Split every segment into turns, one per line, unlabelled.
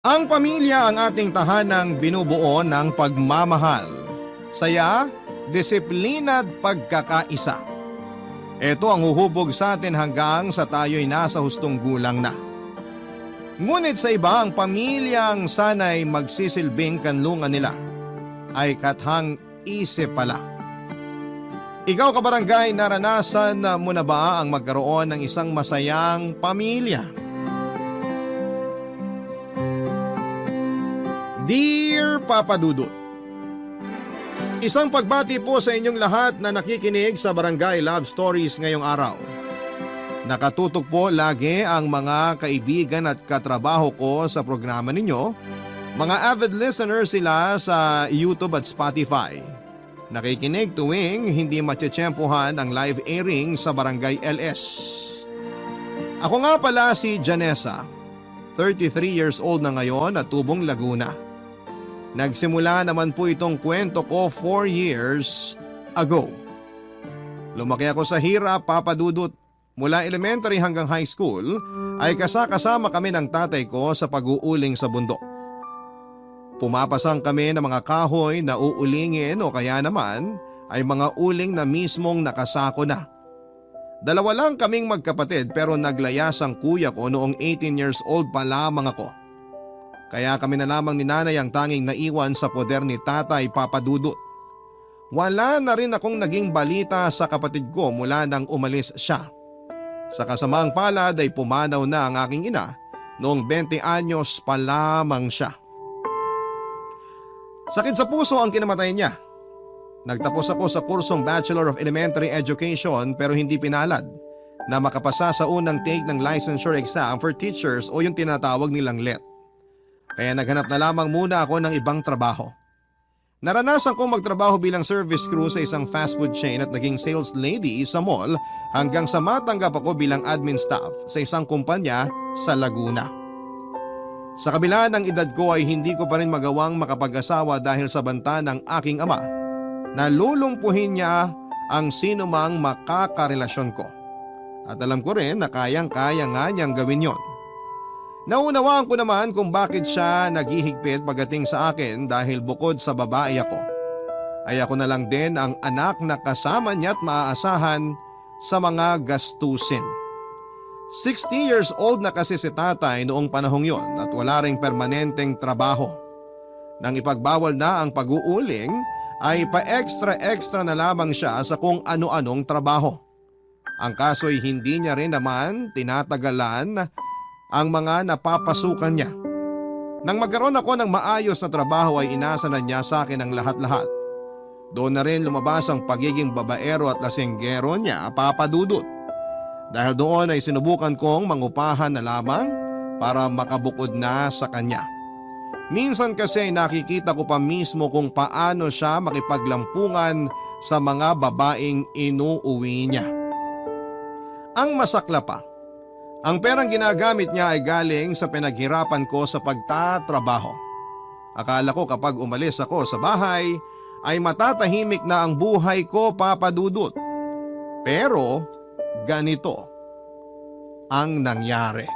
Ang pamilya ang ating tahanang binubuo ng pagmamahal, saya, disiplina at pagkakaisa. Ito ang huhubog sa atin hanggang sa tayo'y nasa hustong gulang na. Ngunit sa iba, ang pamilyang sana'y magsisilbing kanlungan nila ay kathang isip pala. Ikaw kabarangay, naranasan mo na ba ang magkaroon ng isang masayang pamilya? Dear Papa Dudut, isang pagbati po sa inyong lahat na nakikinig sa Barangay Love Stories ngayong araw. Nakatutok po lagi ang mga kaibigan at katrabaho ko sa programa ninyo. Mga avid listeners sila sa YouTube at Spotify. Nakikinig tuwing hindi matsyempohan ang live airing sa Barangay LS. Ako nga pala si Janessa, 33 years old na ngayon at tubong Laguna. Nagsimula naman po itong kwento ko 4 years ago. Lumaki ako sa hirap, Papa Dudut. Mula elementary hanggang high school ay kasama kami ng tatay ko sa pag-uuling sa bundok. Pumapasang kami ng mga kahoy na uulingin o kaya naman ay mga uling na mismong nakasako na. Dalawa lang kaming magkapatid pero naglayas ang kuya ko noong 18 years old pa lamang ako. Kaya kami na lamang ni nanay ang tanging naiwan sa poder ni tatay, Papa Dudut. Wala na rin akong naging balita sa kapatid ko mula nang umalis siya. Sa kasamaang palad ay pumanaw na ang aking ina noong 20 anyos pa lamang siya. Sakit sa puso ang kinamatay niya. Nagtapos ako sa kursong Bachelor of Elementary Education pero hindi pinalad na makapasa sa unang take ng licensure exam for teachers o yung tinatawag nilang LET. Kaya naghanap na lamang muna ako ng ibang trabaho. Naranasan kong magtrabaho bilang service crew sa isang fast food chain at naging sales lady sa mall hanggang sa matanggap ako bilang admin staff sa isang kumpanya sa Laguna. Sa kabila ng edad ko ay hindi ko pa rin magawang makapag-asawa dahil sa banta ng aking ama na lulumpuhin niya ang sino mang makakarelasyon ko. At alam ko rin na kayang-kaya nga niyang gawin yon. Naunawaan ko naman kung bakit siya naghihigpit pagdating sa akin dahil bukod sa babae ako, ay ako na lang din ang anak na kasama niya at maaasahan sa mga gastusin. 60 years old na kasi si tatay noong panahong yon at wala ring permanenteng trabaho. Nang ipagbawal na ang pag-uuling ay pa-extra na lamang siya sa kung ano-anong trabaho. Ang kaso'y hindi niya rin naman tinatagalan ang mga napapasukan niya. Nang magkaroon ako ng maayos na trabaho ay inasa na niya sa akin ang lahat-lahat. Doon na rin lumabas ang pagiging babaero at lasenggero niya, Papa Dudut. Dahil doon ay sinubukan kong mangupahan na lamang para makabukod na sa kanya. Minsan kasi nakikita ko pa mismo kung paano siya makipaglampungan sa mga babaeng inuuwi niya. Ang masakla pa, ang perang ginagamit niya ay galing sa pinaghirapan ko sa pagtatrabaho. Akala ko kapag umalis ako sa bahay ay matatahimik na ang buhay ko, Papa Dudut. Pero ganito ang nangyari.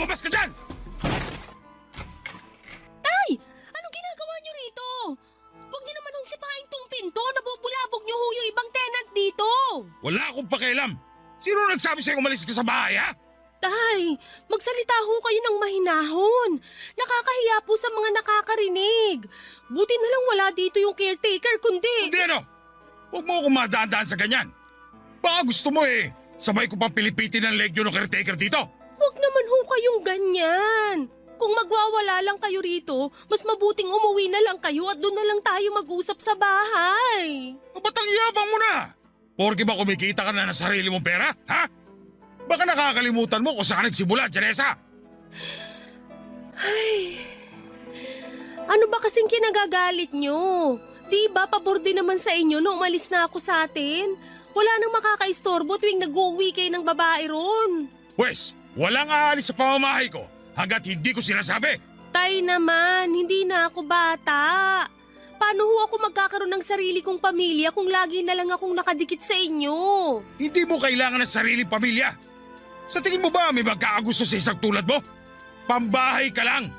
Lumabas ka dyan!
Tay! Anong ginagawa niyo rito? Huwag niyo naman hong sipain tong pinto. Nabubulabog niyo ho yung ibang tenant dito.
Wala akong pakialam. Sino nagsabi sa'yo umalis ka sa bahay, ha?
Tay, magsalita ho kayo ng mahinahon. Nakakahiya po sa mga nakakarinig. Buti na lang wala dito yung caretaker kundi...
Hindi ano? Huwag mo akong madaan-daan sa ganyan. Baka gusto mo sabay ko pang pilipitin ang legyo ng caretaker dito.
Huwag naman ho kayong ganyan. Kung magwawala lang kayo rito, mas mabuting umuwi na lang kayo at doon na lang tayo mag-usap sa bahay.
Ba't ang yabang mo na? Porke ba kumikita ka na ng sarili mong pera, ha? Baka nakakalimutan mo kung saan nagsimula, Janessa.
Ano ba kasing kinagagalit nyo? Di ba pabor din naman sa inyo nung umalis na ako sa atin? Wala nang makakaistorbo tuwing nag-uwi kayo ng babae ron.
Wes, walang aalis sa pamamahay ko hanggat hindi ko sinasabi.
Tay naman, hindi na ako bata. Paano ho ako magkakaroon ng sarili kong pamilya kung lagi na lang akong nakadikit sa inyo?
Hindi mo kailangan ng sariling pamilya. Sa tingin mo ba may magkakagusto sa isang tulad mo? Pambahay ka lang.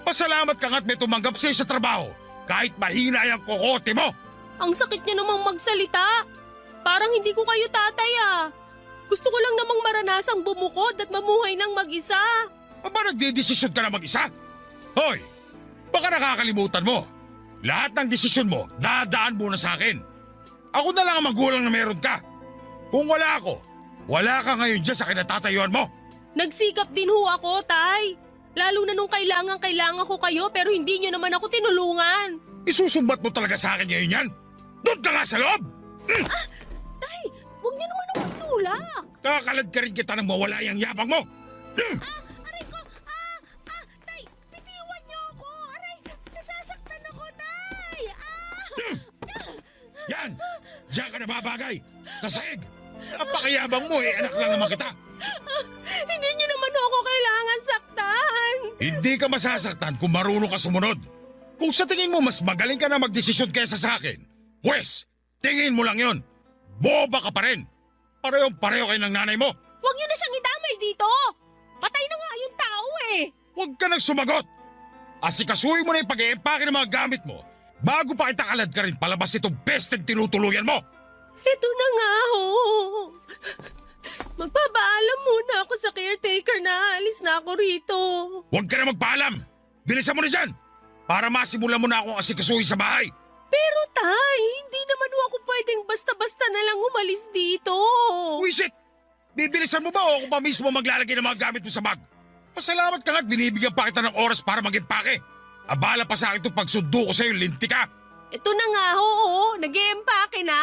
Pasalamat ka nga't may tumanggap sa'yo sa trabaho kahit mahina yung kokote mo.
Ang sakit niya namang magsalita. Parang hindi ko kayo tatay ah. Gusto ko lang namang maranasang bumukod at mamuhay ng mag-isa.
Aba nagdidesisyon ka na mag-isa? Hoy, baka nakakalimutan mo. Lahat ng desisyon mo, dadaan muna sa akin. Ako na lang ang magulang na meron ka. Kung wala ako, wala ka ngayon dyan sa kinatatayuan mo.
Nagsikap din ho ako, tay. Lalo na nung kailangan ko kayo pero hindi niyo naman ako tinulungan.
Isusumbat mo talaga sa akin ngayon yan? Doon ka nga sa loob!
Tay, huwag niyo naman ako itulak.
Kakalad ka rin kita nang mawala yung yabang mo.
Aray ko! Tay! Bitiwan niyo ako! Aray! Nasasaktan ako, tay!
Yan! Diyan ka nababagay! Sa saig! Napakayabang mo anak lang naman kita!
Hindi niyo naman ako kailangan saktan!
Hindi ka masasaktan kung marunong ka sumunod. Kung sa tingin mo mas magaling ka na magdesisyon kaysa sa akin, Wes, tingin mo lang yon. Boba ka pa rin. Parehong-pareho kayo ng nanay mo.
Huwag niyo na siyang idamay dito! Patay na nga yung tao eh!
Huwag ka nang sumagot. Asikasuhin mo na yung pag-iempake ng mga gamit mo bago pa kita kalad ka rin palabas itong bested tinutuluyan mo.
Ito na nga ho! Magpapaalam muna ako sa caretaker na alis na ako rito.
Huwag ka na magpaalam. Bilisan mo na dyan para masimulan mo na akong asikasuhin sa bahay.
Pero tay, hindi naman ho ako pwedeng basta-basta na lang umalis dito.
Wisit! Bibilisan mo ba o ako pa mismo maglalagay ng mga gamit mo sa bag? Pasalamat ka nga't binibigyan pa kita ng oras para mag-impake. Abala pa sa akin itong pagsundo ko sa'yo, linti ka.
Ito na nga ho, nag-iempake na.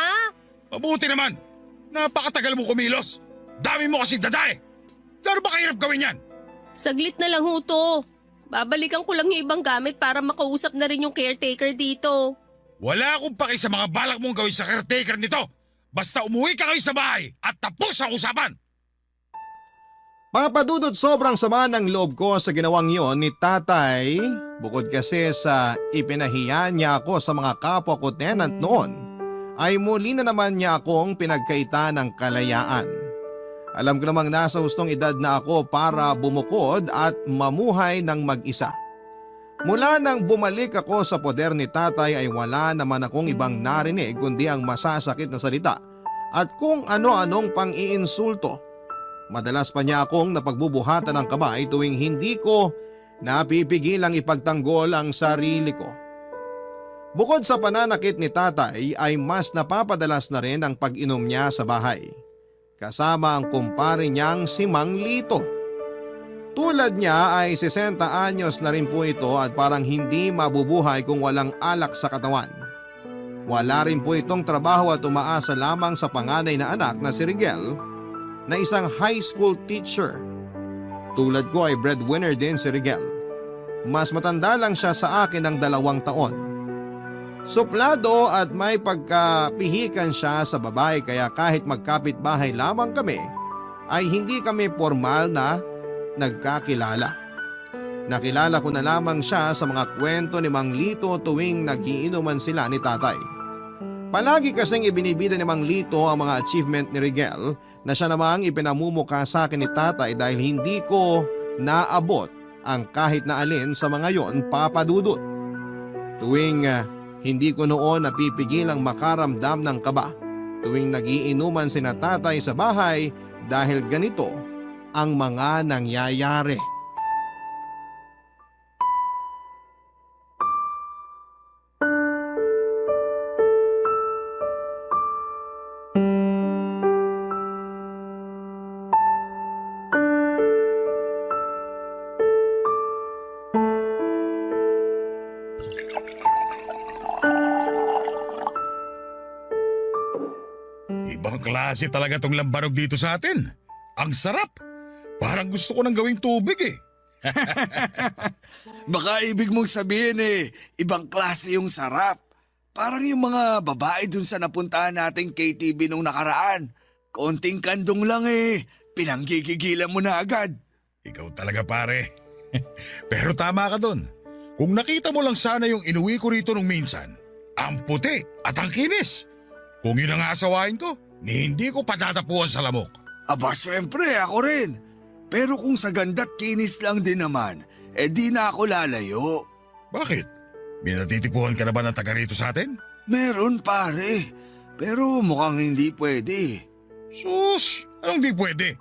Mabuti naman. Napakatagal mo kumilos. Dami mo kasi dadae. Gano'n ba kahirap gawin yan?
Saglit na lang ho to. Babalikan ko lang yung ibang gamit para makausap na rin yung caretaker dito.
Wala akong paki sa mga balak mong gawin sa caretaker nito. Basta umuwi ka kayo sa bahay at tapos ang usapan.
Papadudot sobrang sama ng loob ko sa ginawang yon ni tatay. Bukod kasi sa ipinahiya niya ako sa mga kapwa ko tenant noon, ay muli na naman niya akong pinagkaita ng kalayaan. Alam ko namang nasa hustong edad na ako para bumukod at mamuhay ng mag-isa. Mula nang bumalik ako sa poder ni tatay ay wala naman akong ibang narinig kundi ang masasakit na salita at kung ano-anong pang-iinsulto. Madalas pa niya akong napagbubuhatan ng kamay tuwing hindi ko napipigilang ipagtanggol ang sarili ko. Bukod sa pananakit ni tatay ay mas napapadalas na rin ang pag-inom niya sa bahay. Kasama ang kumpare niyang si Mang Lito. Tulad niya ay 60 anyos na rin po ito at parang hindi mabubuhay kung walang alak sa katawan. Wala rin po itong trabaho at umaasa lamang sa panganay na anak na si Rigel na isang high school teacher. Tulad ko ay breadwinner din si Rigel. Mas matanda lang siya sa akin ng 2 taon. Suplado at may pagkapihikan siya sa babae kaya kahit magkapit-bahay lamang kami ay hindi kami formal na nagkakilala. Nakilala ko na lamang siya sa mga kwento ni Mang Lito tuwing nagiinuman sila ni tatay. Palagi kasing ibinibida ni Mang Lito ang mga achievement ni Rigel na siya namang ipinamumukha sa akin ni tatay dahil hindi ko naabot ang kahit na alin sa mga yon, papadudot. Tuwing hindi ko noon napipigilang makaramdam ng kaba tuwing nagiinuman sina tatay sa bahay dahil ganito ang mga nangyayari.
Ibang klase talaga tong lambarog dito sa atin. Ang sarap. Parang gusto ko nang gawing tubig eh.
Baka ibig mong sabihin ibang klase yung sarap. Parang yung mga babae dun sa napuntahan nating KTV nung nakaraan. Konting kandong lang pinanggigigilan mo na agad.
Ikaw talaga pare. Pero tama ka dun. Kung nakita mo lang sana yung inuwi ko rito nung minsan, ang puti at ang kinis. Kung yun ang asawain ko, ni hindi ko patatapuan sa lamok.
Aba, syempre, ako rin. Pero kung sa ganda't kinis lang din naman, di na ako lalayo.
Bakit? May natitipuhan ka na ba ng taga rito sa atin?
Meron pare, pero mukhang hindi pwede.
Sus, anong di pwede?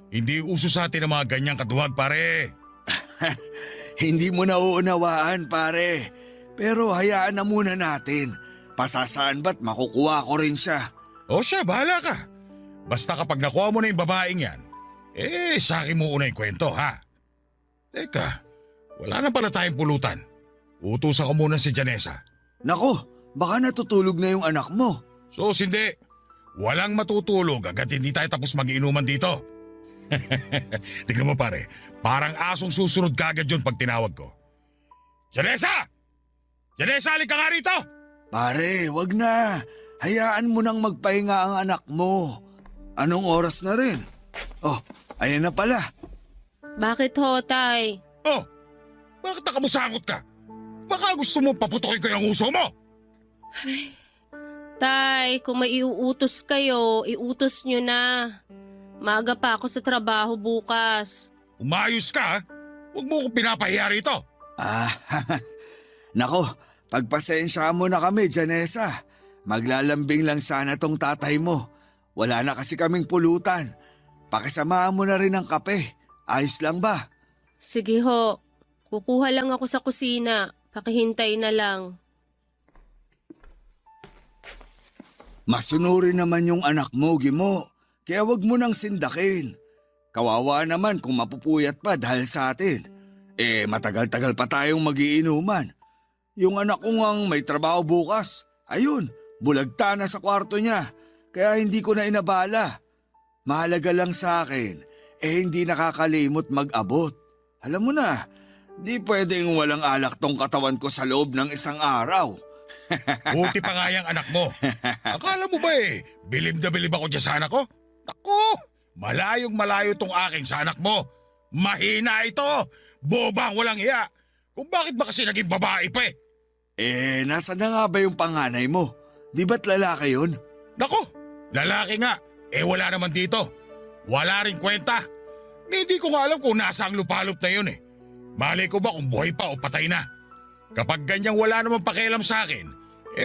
Hindi uso sa atin ang mga ganyang kaduwag pare.
Hindi mo nauunawaan pare, pero hayaan na muna natin. Pasasaan ba't makukuha ko rin siya?
O siya, bahala ka. Basta kapag nakuha mo na yung babaeng yan, sa akin mo una yung kwento ha. Teka, wala na pala tayong pulutan. Utusan ko muna si Janessa.
Nako, baka natutulog na yung anak mo.
Sus, hindi. Walang matutulog agad hindi tayo tapos mag-iinuman dito. Tingnan mo pare, parang asong susunod ka agad yun pag tinawag ko. Janessa! Janessa, halika nga rito!
Pare, wag na. Hayaan mo nang magpahinga ang anak mo. Anong oras na rin? Oh, ayan na pala.
Bakit ho, Tay?
Oh, bakit nakamusangot ka? Baka gusto mo paputokin ko yung uso mo.
Tay, kung may iuutos kayo, iutos nyo na. Maaga pa ako sa trabaho bukas.
Umayos ka ha? Huwag mo ko pinapahiya rito.
Nako, pagpasensya mo na kami, Janessa. Maglalambing lang sana tong tatay mo. Wala na kasi kaming pulutan. Pakisamahan mo na rin ang kape. Ayos lang ba?
Sige ho, kukuha lang ako sa kusina. Pakihintay na lang.
Masunurin naman yung anak mo, Gimo. Kaya wag mo nang sindakin. Kawawa naman kung mapupuyat pa dahil sa atin. Matagal-tagal pa tayong magiinuman. Yung anak ko ngang may trabaho bukas. Ayun, bulagta na sa kwarto niya. Kaya hindi ko na inabala. Mahalaga lang sa akin, hindi nakakalimot mag-abot. Alam mo na, di pwedeng walang alak tong katawan ko sa loob ng isang araw.
Buti pa nga yung anak mo. Akala mo ba bilib na bilib ako dyan sa anak ko? Naku, malayong malayo tong aking sa anak mo. Mahina ito, bobang walang iya. Kung bakit ba kasi naging babae pa
Nasa na nga ba yung panganay mo? Di ba't lalaki yun?
Naku, lalaki nga. Wala naman dito. Wala rin kwenta. Hindi ko nga alam kung nasa ang lupalop na yun Malay ko ba kung buhay pa o patay na. Kapag ganyang wala namang pakialam sa akin,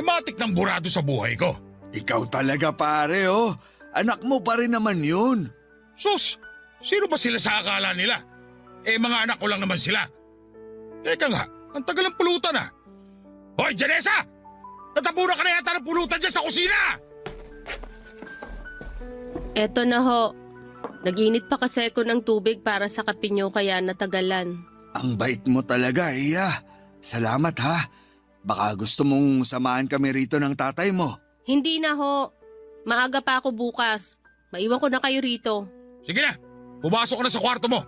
matik ng burado sa buhay ko.
Ikaw talaga pare Anak mo pa rin naman yun.
Sus, sino ba sila sa akala nila? Mga anak ko lang naman sila. Teka nga, ang tagal ng pulutan Hoy, Janessa! Natabunan ka na yata ng pulutan dyan sa kusina!
Eto na ho. Nag-init pa kasi ako ng tubig para sa kape nyo kaya natagalan.
Ang bait mo talaga, Iya. Salamat ha. Baka gusto mong samahan kami rito ng tatay mo.
Hindi na ho. Maaga pa ako bukas. Maiwan ko na kayo rito.
Sige na, pumasok ka na sa kwarto mo.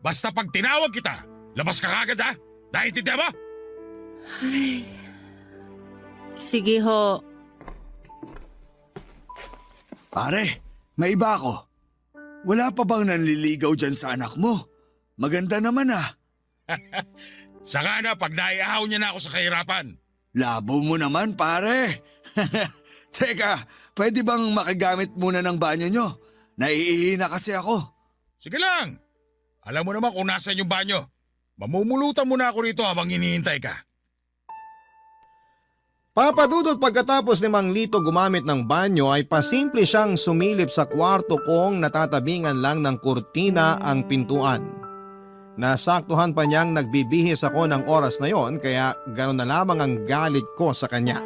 Basta pag tinawag kita, labas ka kagad ha? Naintindihan mo?
Sige ho.
Pare, may iba ako. Wala pa bang nanliligaw dyan sa anak mo? Maganda naman
Saka na pag naiahaw niya na ako sa kahirapan.
Labo mo naman pare. Teka, pwede bang makigamit muna ng banyo nyo? Naiihi na kasi ako.
Sige lang. Alam mo naman kung nasan yung banyo. Mamumulutan muna ako rito habang hinihintay ka.
Papadudot pagkatapos ni Mang Lito gumamit ng banyo ay pasimple siyang sumilip sa kwarto kong natatabingan lang ng kurtina ang pintuan. Nasaktuhan pa niyang nagbibihis ako ng oras na yon kaya gano'n na lamang ang galit ko sa kanya.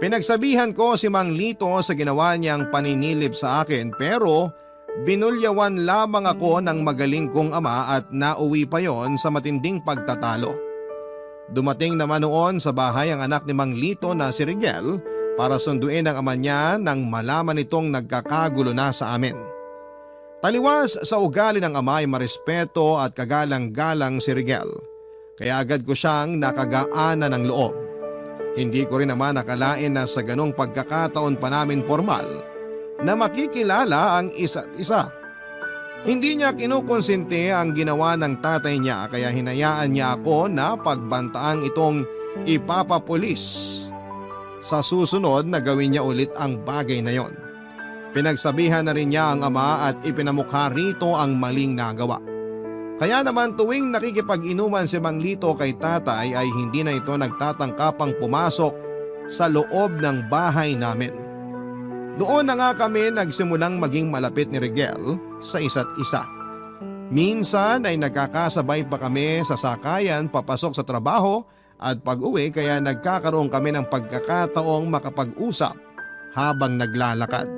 Pinagsabihan ko si Mang Lito sa ginawa niyang paninilip sa akin pero binulyawan lamang ako ng magaling kong ama at nauwi pa yon sa matinding pagtatalo. Dumating naman noon sa bahay ang anak ni Mang Lito na si Rigel para sunduin ang ama niya nang malaman nitong nagkakagulo na sa amin. Taliwas sa ugali ng ama ay marespeto at kagalang-galang si Rigel. kaya agad ko siyang nakagaana ng loob. Hindi ko rin naman nakalain na sa ganong pagkakataon pa namin formal na makikilala ang isa't isa. Hindi niya kinukonsente ang ginawa ng tatay niya kaya hinayaan niya ako na pagbantaang itong ipapapulis. Sa susunod na gawin niya ulit ang bagay na yon. Pinagsabihan na rin niya ang ama at ipinamukha rito ang maling nagawa. Kaya naman tuwing nakikipag-inuman si Mang Lito kay tatay ay hindi na ito nagtatangkapang pumasok sa loob ng bahay namin. Doon na nga kami nagsimulang maging malapit ni Rigel sa isa't isa. Minsan ay nagkakasabay pa kami sa sakayan papasok sa trabaho at pag-uwi kaya nagkakaroon kami ng pagkakataong makapag-usap habang naglalakad.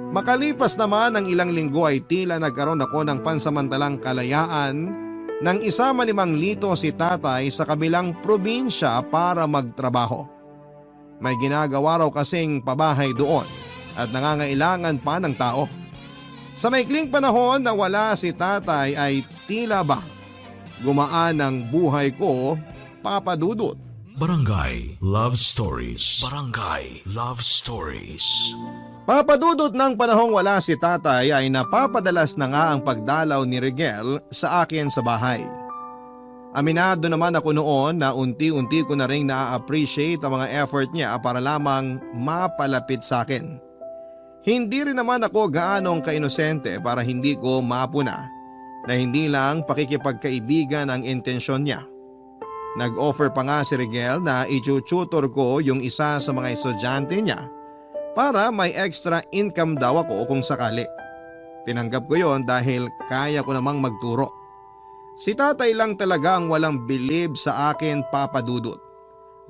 Makalipas naman ang ilang linggo ay tila nagkaroon ako ng pansamantalang kalayaan nang isama ni Mang Lito si tatay sa kabilang probinsya para magtrabaho. May ginagawa raw kasing pabahay doon at nangangailangan pa ng tao. Sa maikling panahon na wala si tatay ay tila ba gumaan ang buhay ko, Papa Dudut.
Barangay Love Stories. Barangay Love Stories.
Papadudot ng panahong wala si tatay ay napapadalas na nga ang pagdalaw ni Rigel sa akin sa bahay. Aminado naman ako noon na unti-unti ko na rin na-appreciate ang mga effort niya para lamang mapalapit sa akin. Hindi rin naman ako gaanong kainosente para hindi ko mapuna na hindi lang pakikipagkaibigan ang intensyon niya. Nag-offer pa nga si Rigel na i-tutor ko yung isa sa mga estudyante niya para may extra income daw ako kung sakali. Tinanggap ko yon dahil kaya ko namang magturo. Si tatay lang talaga ang walang believe sa akin, Papa Dudut.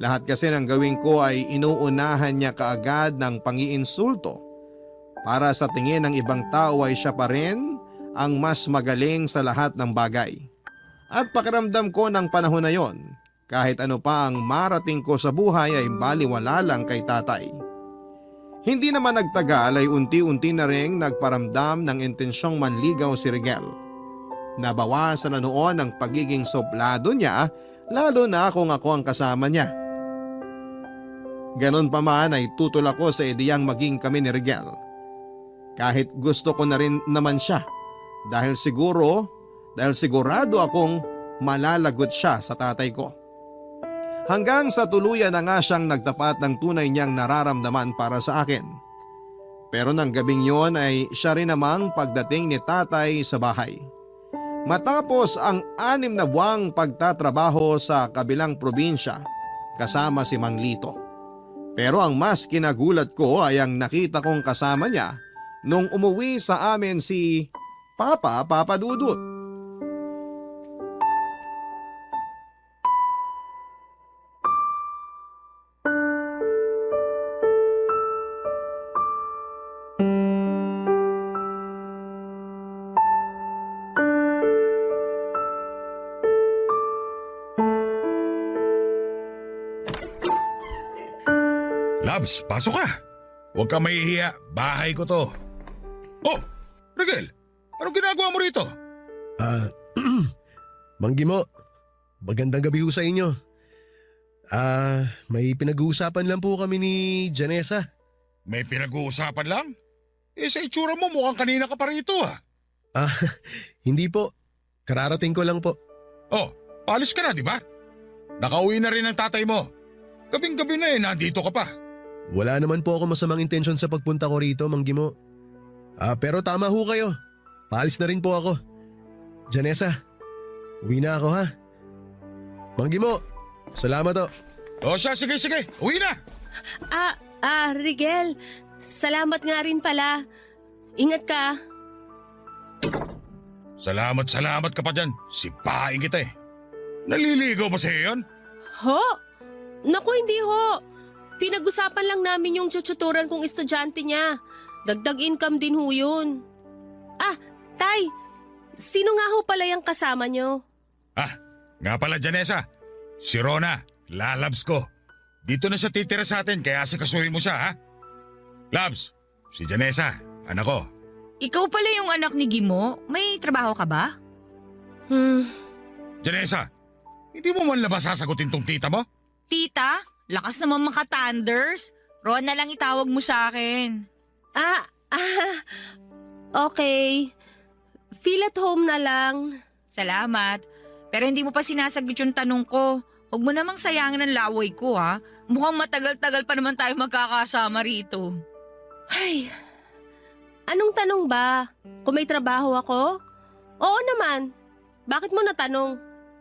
Lahat kasi ng gawin ko ay inuunahan niya kaagad ng pangiinsulto. Para sa tingin ng ibang tao ay siya pa rin ang mas magaling sa lahat ng bagay. At pakiramdam ko ng panahon na yon, kahit ano pa ang marating ko sa buhay ay baliwala lang kay tatay. Hindi naman nagtagal ay unti-unti na ring nagparamdam ng intensyong manligaw si Rigel. Nabawasan na noon ang pagiging suplado niya lalo na kung ako ang kasama niya. Ganon pa man ay tutol ako sa ideyang maging kami ni Rigel. Kahit gusto ko na rin naman siya dahil sigurado akong malalagot siya sa tatay ko. Hanggang sa tuluyan na nga siyang nagtapat ng tunay niyang nararamdaman para sa akin. Pero nang gabing yon ay siya rin namang pagdating ni tatay sa bahay. Matapos ang 6 na buwang pagtatrabaho sa kabilang probinsya kasama si Mang Lito. Pero ang mas kinagulat ko ay ang nakita kong kasama niya nung umuwi sa amin si Papa Dudut.
Labs, pasok ka. Huwag ka mahihiya. Bahay ko to. Oh, Rigel, anong ginagawa mo rito?
Manggi mo, magandang gabi ho sa inyo. May pinag-uusapan lang po kami ni Janessa.
May pinag-uusapan lang? Sa itsura mo mukhang kanina ka pa rito ah.
Hindi po. Kararating ko lang po.
Oh, paalis ka na di ba? Nakauwi na rin ang tatay mo. Gabing-gabi na nandito ka pa.
Wala naman po ako masamang intensyon sa pagpunta ko rito, Manggi mo. Pero tama ho kayo. Paalis na rin po ako. Janessa, uwi na ako ha. Manggi mo, salamat o.
O siya, sige, uwi na.
Rigel, salamat nga rin pala. Ingat ka.
Salamat ka pa dyan. Sipain kita eh. Naliligaw ba sa'yo yun?
Ho? Naku, hindi ho. Pinag-usapan lang namin yung tututuran kong estudyante niya. Dagdag income din ho yun. Tay, sino nga ho pala yung kasama niyo?
Nga pala Janessa. Si Rona, lalabs ko. Dito na siya titira sa atin kaya sikasuhin mo siya ha? Labs, si Janessa, anak ko.
Ikaw pala yung anak ni Gimo? May trabaho ka ba?
Janessa, Hindi mo man labas sasagutin tong tita mo?
Tita, lakas naman maka-thunders. Ron na lang itawag mo sa akin.
Okay. Feel at home na lang.
Salamat. Pero hindi mo pa sinasagot yung tanong ko. Huwag mo namang sayangin ang laway ko ha. Mukhang matagal-tagal pa naman tayo magkakasama rito.
Ay, anong tanong ba? Kung may trabaho ako? Oo naman. Bakit mo natanong?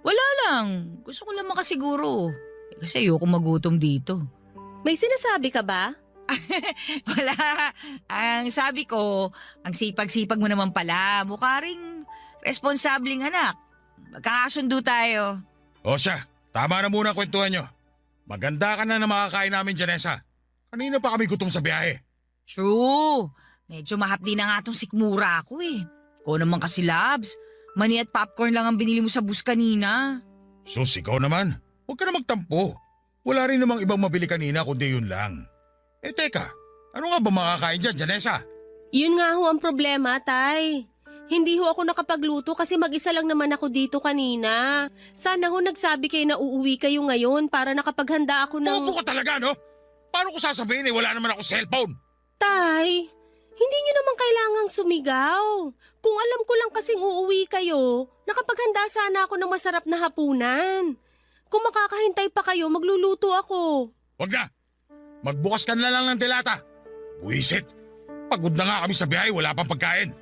Wala lang. Gusto ko lang makasiguro. Kasi ayoko magutom dito.
May sinasabi ka ba?
Wala. Ang sabi ko, ang sipag-sipag mo naman pala. Mukha ring responsableng anak. Magkakasundo tayo.
O siya, tama na muna ang kwentuhan nyo. Maganda ka na makakain namin, Janessa. Kanina pa kami gutom sa biyahe.
True. Medyo mahapdi na nga tong sikmura ako eh. Ikaw naman kasi, Labs. Mani at popcorn lang ang binili mo sa bus kanina.
Sus, ikaw naman. Huwag ka na magtampo. Wala rin namang ibang mabili kanina kundi yun lang. Eh teka, ano nga ba makakain dyan, Janessa?
Yun nga ho ang problema, Tay. Hindi ho ako nakapagluto kasi mag-isa lang naman ako dito kanina. Sana ho nagsabi kayo na uuwi kayo ngayon para nakapaghanda ako ng...
Bobo ka talaga, no? Paano ko sasabihin wala naman ako cellphone?
Tay, hindi nyo naman kailangang sumigaw. Kung alam ko lang kasing uuwi kayo, nakapaghanda sana ako ng masarap na hapunan. Kung makakahintay pa kayo, magluluto ako.
Wag na. Magbukas ka na lang ng delata. Buisit. Pagod na nga kami sa biyahe, wala pang pagkain.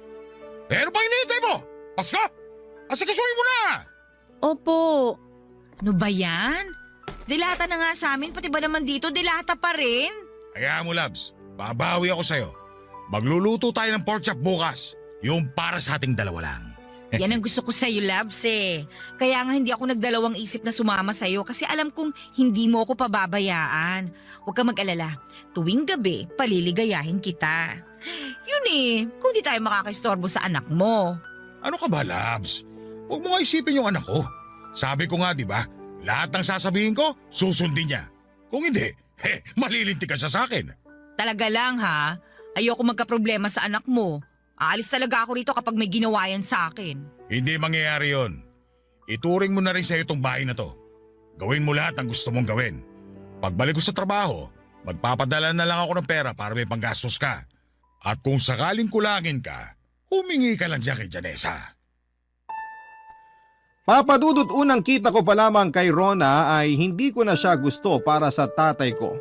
Eh, ano pang hinihintay mo? Pasko? Asikasuhin mo na!
Opo.
Ano ba yan? Dilata na nga sa amin, pati ba naman dito dilata pa rin?
Hayaan mo, Labs. Babawi ako sa'yo. Magluluto tayo ng pork chop bukas. Yung para sa ating dalawa lang.
Yan ang gusto ko sa'yo, Labs eh. Kaya nga hindi ako nagdalawang isip na sumama sa'yo kasi alam kong hindi mo ako pababayaan. Huwag ka mag-alala. Tuwing gabi, paliligayahin kita. Yun eh, kung di tayo makakaistorbo sa anak mo.
Ano ka ba, Labs? Huwag mo nga isipin yung anak ko. Sabi ko nga, di ba? Lahat ng sasabihin ko, susundin niya. Kung hindi, malilinti ka siya sa akin.
Talaga lang ha, ayoko magkaproblema sa anak mo. Aalis talaga ako rito kapag may ginawa yan sa akin.
Hindi mangyayari yon. Ituring mo na rin sa'yo itong bahay na to. Gawin mo lahat ang gusto mong gawin. Pagbalik ko sa trabaho, magpapadala na lang ako ng pera para may panggastos ka. At kung sakaling kulangin ka, humingi ka lang dyan kay Janessa.
Papadudot unang kita ko pa lamang kay Rona ay hindi ko na siya gusto para sa tatay ko.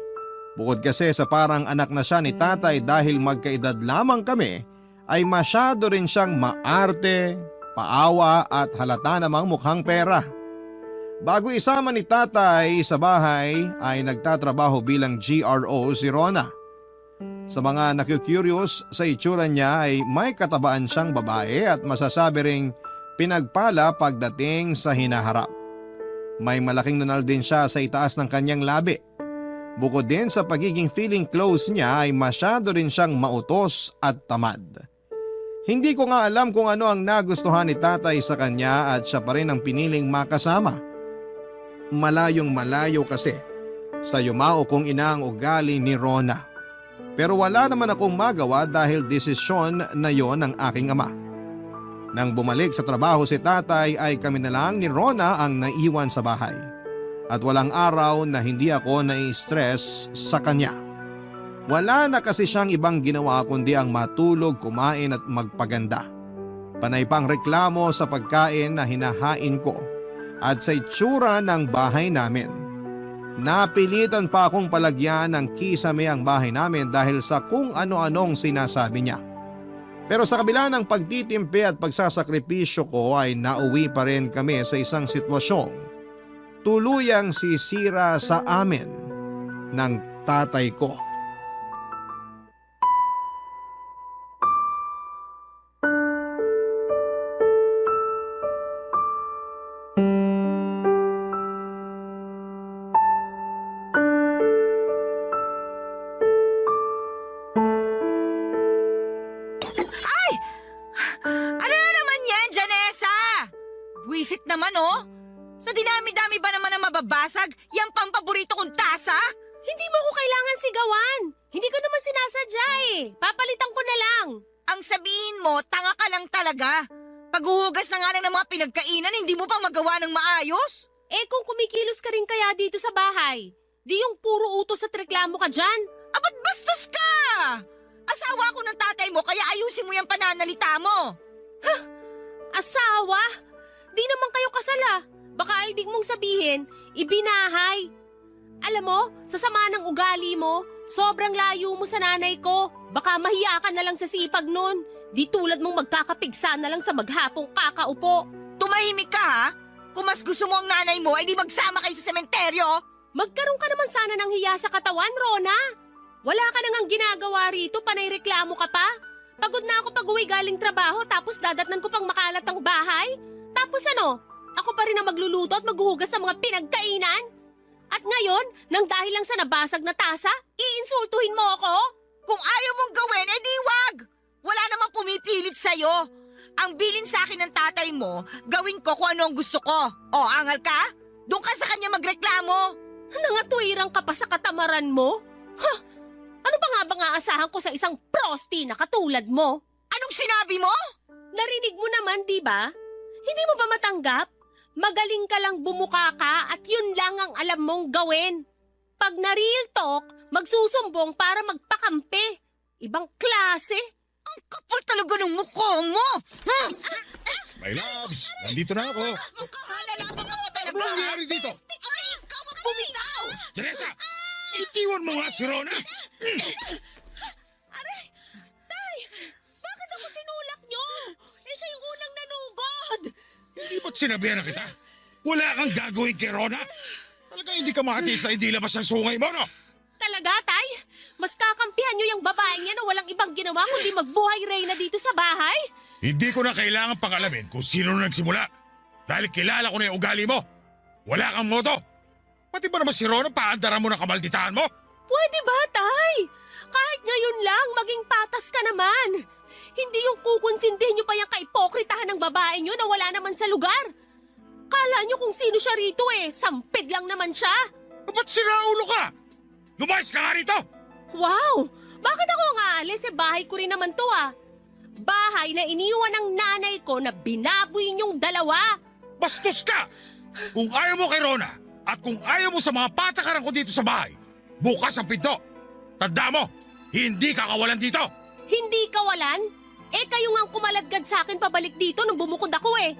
Bukod kasi sa parang anak na siya ni tatay dahil magkaedad lamang kami, ay masyado rin siyang maarte, paawa at halata namang mukhang pera. Bago isama ni tatay sa bahay ay nagtatrabaho bilang GRO si Rona. Sa mga naku-curious sa itsura niya ay may katabaan siyang babae at masasabi ring pinagpala pagdating sa hinaharap. May malaking nunal din siya sa itaas ng kanyang labi. Bukod din sa pagiging feeling close niya ay masyado rin siyang mautos at tamad. Hindi ko nga alam kung ano ang nagustuhan ni tatay sa kanya at siya pa rin ang piniling makasama. Malayong malayo kasi sa yumao kong ina ang ugali ni Rona. Pero wala naman akong magawa dahil desisyon na yon ng aking ama. Nang bumalik sa trabaho si tatay ay kami na lang ni Rona ang naiwan sa bahay. At walang araw na hindi ako nai-stress sa kanya. Wala na kasi siyang ibang ginawa kundi ang matulog, kumain at magpaganda. Panay pang reklamo sa pagkain na hinahain ko at sa itsura ng bahay namin. Napilitan pa akong palagyan ng kisame ang bahay namin dahil sa kung ano-anong sinasabi niya. Pero sa kabila ng pagtitimpi at pagsasakripisyo ko ay nauwi pa rin kami sa isang sitwasyong tuluyang sisira sa amin ng tatay ko.
Ano na naman yan, Janessa? Buisit naman oh. Sa dinami-dami ba naman ang mababasag, yung pampaborito kong tasa?
Hindi mo ko kailangan sigawan. Hindi ko naman sinasadya eh. Papalitan ko na lang.
Ang sabihin mo, tanga ka lang talaga. Paghuhugas na nga lang ng mga pinagkainan, hindi mo pa magawa ng maayos?
Eh kung kumikilos ka rin kaya dito sa bahay, di yung puro utos at reklamo ka dyan.
Abat bastos ka! Asawa ko ng tatay mo kaya ayusin mo yung pananalita mo.
Asawa? Di naman kayo kasal ah. Baka ibig mong sabihin, ibinahay. Alam mo, sa sama ng ugali mo, sobrang layo mo sa nanay ko. Baka mahiya ka na lang sa sipag nun. Di tulad mong magkakapigsa na lang sa maghapong kakaupo.
Tumahimik ka ha? Kung mas gusto mo ang nanay mo, ay di magsama kayo sa sementeryo.
Magkaroon ka naman sana ng hiya sa katawan, Rona. Wala ka nang ginagawa rito, panay reklamo ka pa. Pagod na ako pag-uwi galing trabaho tapos dadatnan ko pang makalat ang bahay. Tapos ano, ako pa rin ang magluluto at maghuhugas ng mga pinagkainan? At ngayon, nang dahil lang sa nabasag na tasa, iinsultuhin mo ako?
Kung ayaw mong gawin, edi wag! Wala namang pumipilit sa'yo. Ang bilin sa akin ng tatay mo, gawin ko kung ano ang gusto ko. O, angal ka? Doon ka sa kanya magreklamo.
Nangatwirang ka pa sa katamaran mo? Ha? Ano pa nga bang aasahan ko sa isang prosti na katulad mo?
Anong sinabi mo?
Narinig mo naman, di ba? Hindi mo ba matanggap? Magaling ka lang bumuka ka at yun lang ang alam mong gawin. Pag na-real talk, magsusumbong para magpakampi. Ibang klase.
Ang kapal talaga ng mukha mo.
My loves, nandito na ako.
Lalapang mo talaga.
Ano nangyari dito?
Ay, ikaw ang bumitaw.
Teresa, itiwan mo nga si Rona.
Tay, bakit ako tinulak nyo? Eh siya yung unang nanugod.
Hindi ba't sinabihan na kita? Wala kang gagawin kay Rona. Talagang hindi ka makatiis na hindi labas ang sungay mo, no?
Talaga, Tay? Mas kakampihan nyo yung babaeng yan na walang ibang ginawa kundi magbuhay Reyna dito sa bahay?
Hindi ko na kailangan pangalamin kung sino na nagsimula. Dahil kilala ko na yung ugali mo. Wala kang moto. Pati ba naman si Rona paandaran mo ng kamalditahan mo?
Pwede ba, Tay? Kahit ngayon lang, maging patas ka naman. Hindi yung kukonsindihin nyo pa yung kaipokritahan ng babae nyo na wala naman sa lugar. Kala nyo kung sino siya rito eh, sampid lang naman siya.
Ba't siraulo ka? Lumayas ka nga rito!
Wow! Bakit ako ang aalis? Eh bahay ko rin naman to ah. Bahay na iniwan ng nanay ko na binaboy niyong dalawa.
Bastos ka! Kung ayaw mo kay Rona at kung ayaw mo sa mga patakaran ko dito sa bahay, bukas ang pinto. Tanda mo, hindi ka kawalan dito.
Hindi kawalan? Eh kayo nga ang kumaladgad sa akin pabalik dito nung bumukod ako eh.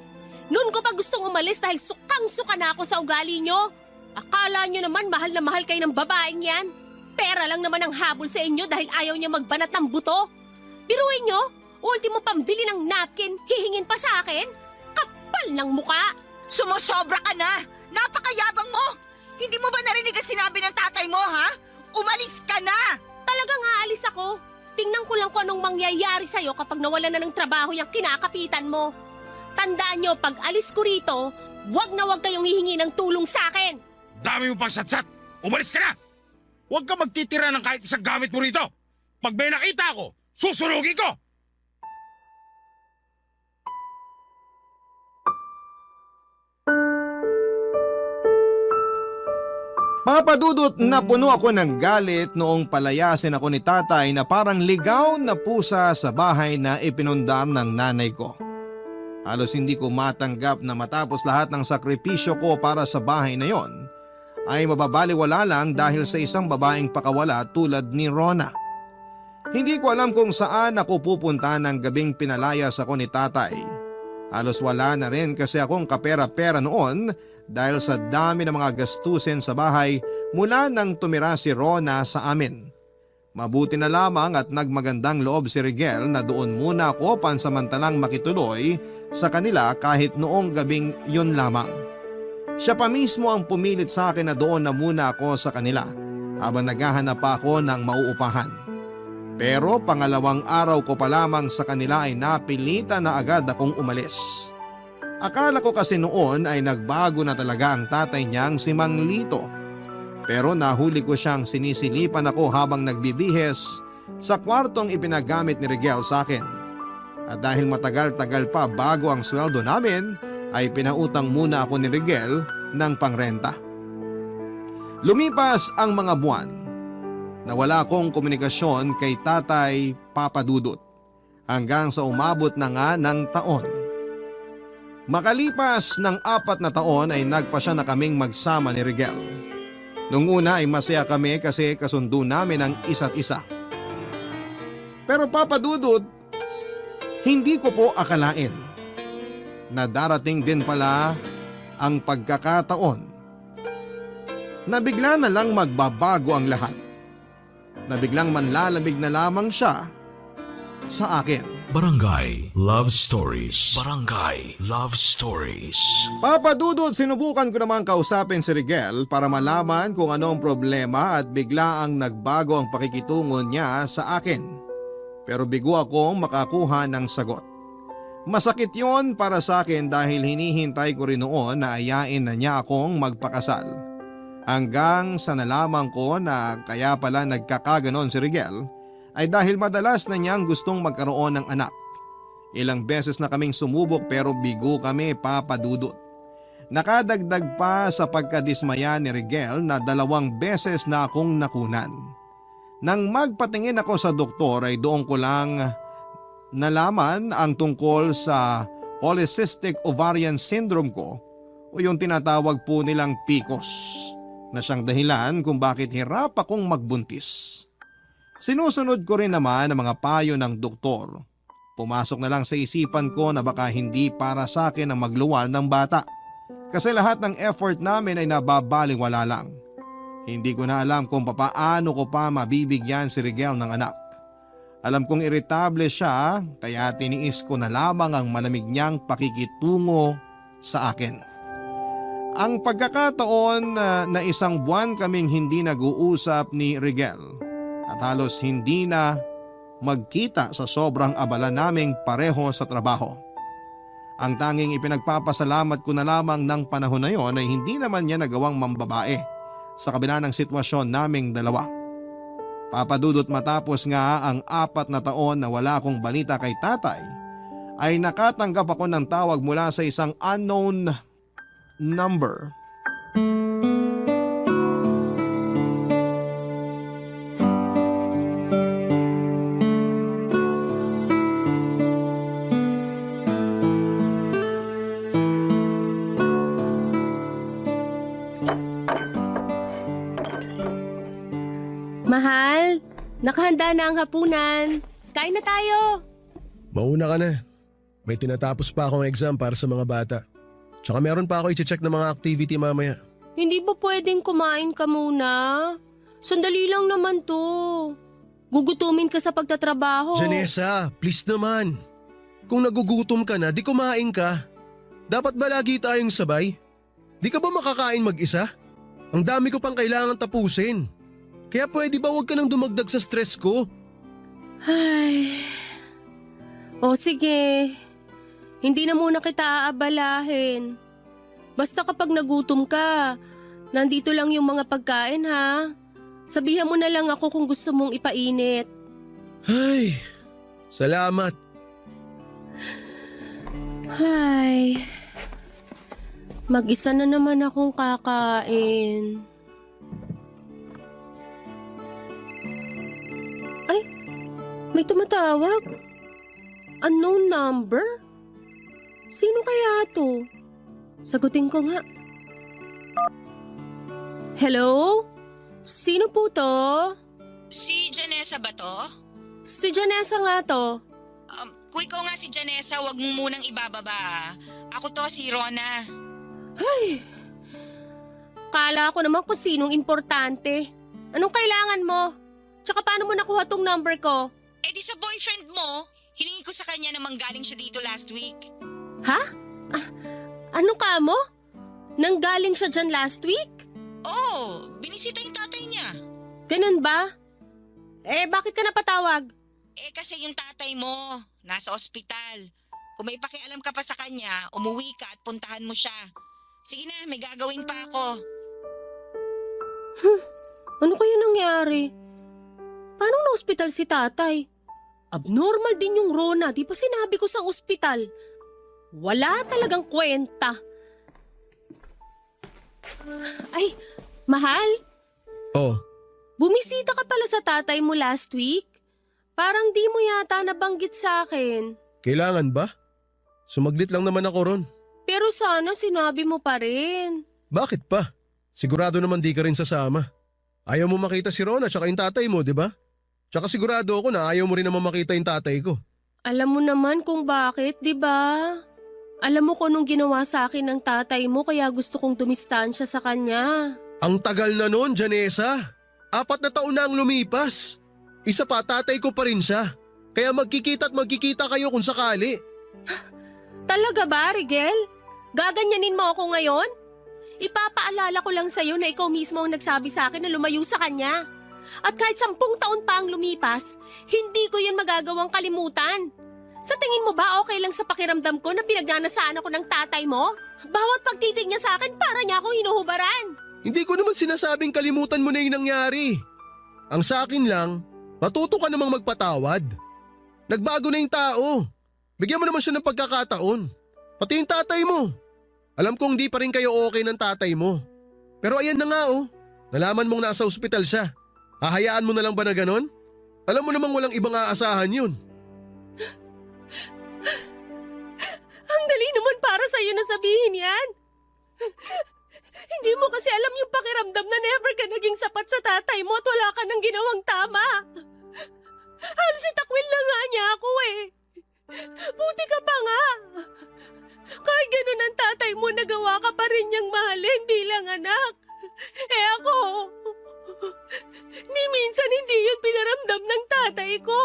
Noon ko pa gustong umalis dahil sukang-suka na ako sa ugali nyo. Akala nyo naman mahal na mahal kayo ng babaeng yan. Pera lang naman ang habol sa inyo dahil ayaw niya magbanat ng buto. Biruin nyo, ultimo pambili ng napkin, hihingin pa sa akin? Kapal ng muka!
Sumusobra ka na! Napakayabang mo! Hindi mo ba narinig ang sinabi ng tatay mo, ha? Umalis ka na!
Talagang aalis ako. Tingnan ko lang kung anong mangyayari sa'yo kapag nawala na ng trabaho yung kinakapitan mo. Tandaan nyo, pag alis ko rito, wag na wag kayong hihingi ng tulong sa akin.
Dami mo pang satsat. Umalis ka na! Huwag ka magtitira ng kahit isang gamit mo rito. Pag may nakita ako, susunugin ko!
Papadudot na puno ako ng galit noong palayasin ako ni tatay na parang ligaw na pusa sa bahay na ipinundar ng nanay ko. Halos hindi ko matanggap na matapos lahat ng sakripisyo ko para sa bahay na yon, ay mababaliwala lang dahil sa isang babaeng pakawala tulad ni Rona. Hindi ko alam kung saan ako pupunta ng gabing pinalayas ako ni tatay. Halos wala na rin kasi akong kapera-pera noon dahil sa dami ng mga gastusin sa bahay mula nang tumira si Rona sa amin. Mabuti na lamang at nagmagandang loob si Rigel na doon muna ako pansamantalang makituloy sa kanila kahit noong gabing yun lamang. Siya pa mismo ang pumilit sa akin na doon na muna ako sa kanila habang naghahanap pa ako ng mauupahan. Pero pangalawang araw ko pa lamang sa kanila ay napilitan na agad akong umalis. Akala ko kasi noon ay nagbago na talaga ang tatay niyang si Mang Lito. Pero nahuli ko siyang sinisilipan ako habang nagbibihes sa kwartong ipinagamit ni Rigel sa akin. At dahil matagal-tagal pa bago ang sweldo namin, ay pinautang muna ako ni Rigel ng pangrenta. Lumipas ang mga buwan. Nawala akong komunikasyon kay Tatay Papadudot hanggang sa umabot na nga ng taon. Makalipas ng 4 na taon ay nagpasya na kaming magsama ni Rigel. Nung una ay masaya kami kasi kasundo namin ang isa't isa. Pero Papa Dudut, hindi ko po akalain na darating din pala ang pagkakataon na bigla na lang magbabago ang lahat. Na biglang manlalamig na lamang siya sa akin.
Barangay Love Stories. Barangay Love Stories.
Papa Dudut, sinubukan ko namang kausapin si Rigel para malaman kung ano ang problema at bigla ang nagbago ang pakikitungo niya sa akin. Pero bigo akong makakuha ng sagot. Masakit yon para sa akin dahil hinihintay ko rin noon na ayain na niya akong magpakasal. Hanggang sa nalaman ko na kaya pala nagkakaganon si Rigel ay dahil madalas na niyang gustong magkaroon ng anak. Ilang beses na kaming sumubok pero bigo kami, Papa Dudut. Nakadagdag pa sa pagkadismaya ni Rigel na 2 beses na akong nakunan. Nang magpatingin ako sa doktor ay doon ko lang nalaman ang tungkol sa polycystic ovarian syndrome ko o yung tinatawag po nilang PCOS na siyang dahilan kung bakit hirap akong magbuntis. Sinusunod ko rin naman ang mga payo ng doktor. Pumasok na lang sa isipan ko na baka hindi para sa akin ang magluwal ng bata. Kasi lahat ng effort namin ay nababaliwala lang. Hindi ko na alam kung papaano ko pa mabibigyan si Rigel ng anak. Alam kong iritable siya kaya tiniis ko na lamang ang malamig niyang pakikitungo sa akin. Ang pagkakataon na 1 buwan kaming hindi nag-uusap ni Rigel at halos hindi na magkita sa sobrang abala naming pareho sa trabaho. Ang tanging ipinagpapasalamat ko na lamang ng panahon na yon ay hindi naman niya nagawang mambabae sa kabila ng sitwasyon naming dalawa. Papa Dudut, matapos nga ang 4 na taon na wala akong balita kay tatay, ay nakatanggap ako ng tawag mula sa isang unknown number.
Mahal, nakahanda na ang hapunan. Kain na tayo.
Mauna ka na. May tinatapos pa akong exam para sa mga bata. Tsaka meron pa ako i-check ng mga activity mamaya.
Hindi ba pwedeng kumain ka muna? Sandali lang naman to. Gugutumin ka sa pagtatrabaho.
Janessa, please naman. Kung nagugutom ka na, di kumain ka. Dapat ba lagi tayong sabay? Di ka ba makakain mag-isa? Ang dami ko pang kailangan tapusin. Kaya pwede ba huwag ka nang dumagdag sa stress ko?
Ay. O sige. Hindi na muna kita aabalahin. Basta kapag nagutom ka, nandito lang yung mga pagkain ha. Sabihan mo na lang ako kung gusto mong ipainit.
Ay, salamat.
Ay. Mag-isa na naman akong kakain. Ay, may tumatawag. Unknown number? Sino kaya to? Sagutin ko nga. Hello? Sino po to?
Si Janessa ba to?
Si Janessa nga to.
Kung ikaw nga si Janessa, wag mong munang ibababa ah. Ako to, si Rona.
Ay, kala ko naman kung sinong importante. Anong kailangan mo? Tsaka paano mo nakuha tong number ko?
Eh di sa boyfriend mo, hiningi ko sa kanya na manggaling siya dito last week.
Ha? Ano ka mo? Nanggaling siya dyan last week?
Oo, binisita yung tatay niya.
Ganun ba? Eh, bakit ka napatawag?
Eh kasi yung tatay mo, nasa ospital. Kung may pakialam ka pa sa kanya, umuwi ka at puntahan mo siya. Sige na, may gagawin pa ako.
Ano kaya nangyari? Paano na-hospital si tatay? Abnormal din yung Rona, di ba sinabi ko sa ospital? Wala talagang kwenta. Ay, mahal,
Oh,
bumisita ka pala sa tatay mo last week? Parang di mo yata nabanggit sa akin.
kailangan ba? Sumaglit lang naman ako ron.
Pero sana sinabi mo pa rin.
Bakit pa? Sigurado naman di ka rin sasama. Ayaw mo makita si Ron at saka yung tatay mo, di ba? Tsaka sigurado ako na ayaw mo rin naman makita yung tatay ko.
Alam mo naman kung bakit, di ba? Alam mo kung anong ginawa sa akin ng tatay mo kaya gusto kong dumistansya sa kanya.
Ang tagal na nun, Janessa. 4 na taon na ang lumipas. Isa pa, tatay ko pa rin siya. Kaya magkikita at magkikita kayo kung sakali.
Talaga ba, Rigel? Gaganyanin mo ako ngayon? Ipapaalala ko lang sa'yo na ikaw mismo ang nagsabi sa akin na lumayo sa kanya. At kahit 10 taon pa ang lumipas, hindi ko yun magagawang kalimutan. Sa tingin mo ba okay lang sa pakiramdam ko na pinagnanasaan ako ng tatay mo? Bawat pagtitig niya sa akin para niya akong hinuhubaran.
Hindi ko naman sinasabing kalimutan mo na yung nangyari. Ang sa akin lang, matuto ka namang magpatawad. Nagbago na yung tao. Bigyan mo naman siya ng pagkakataon. Pati yung tatay mo. Alam kong di pa rin kayo okay ng tatay mo. Pero ayan na nga oh. Nalaman mong nasa ospital siya. Hahayaan mo na lang ba na ganon? Alam mo namang walang ibang aasahan yun.
Ang dali naman para sa'yo na sabihin yan. Hindi mo kasi alam yung pakiramdam na never ka naging sapat sa tatay mo at wala ka nang ginawang tama. Halos itakwil na nga niya ako eh. Buti ka pa nga. Kahit ganun ang tatay mo, nagawa ka pa rin niyang mahalin bilang anak. Eh ako, ni minsan hindi yun pinaramdam ng tatay ko.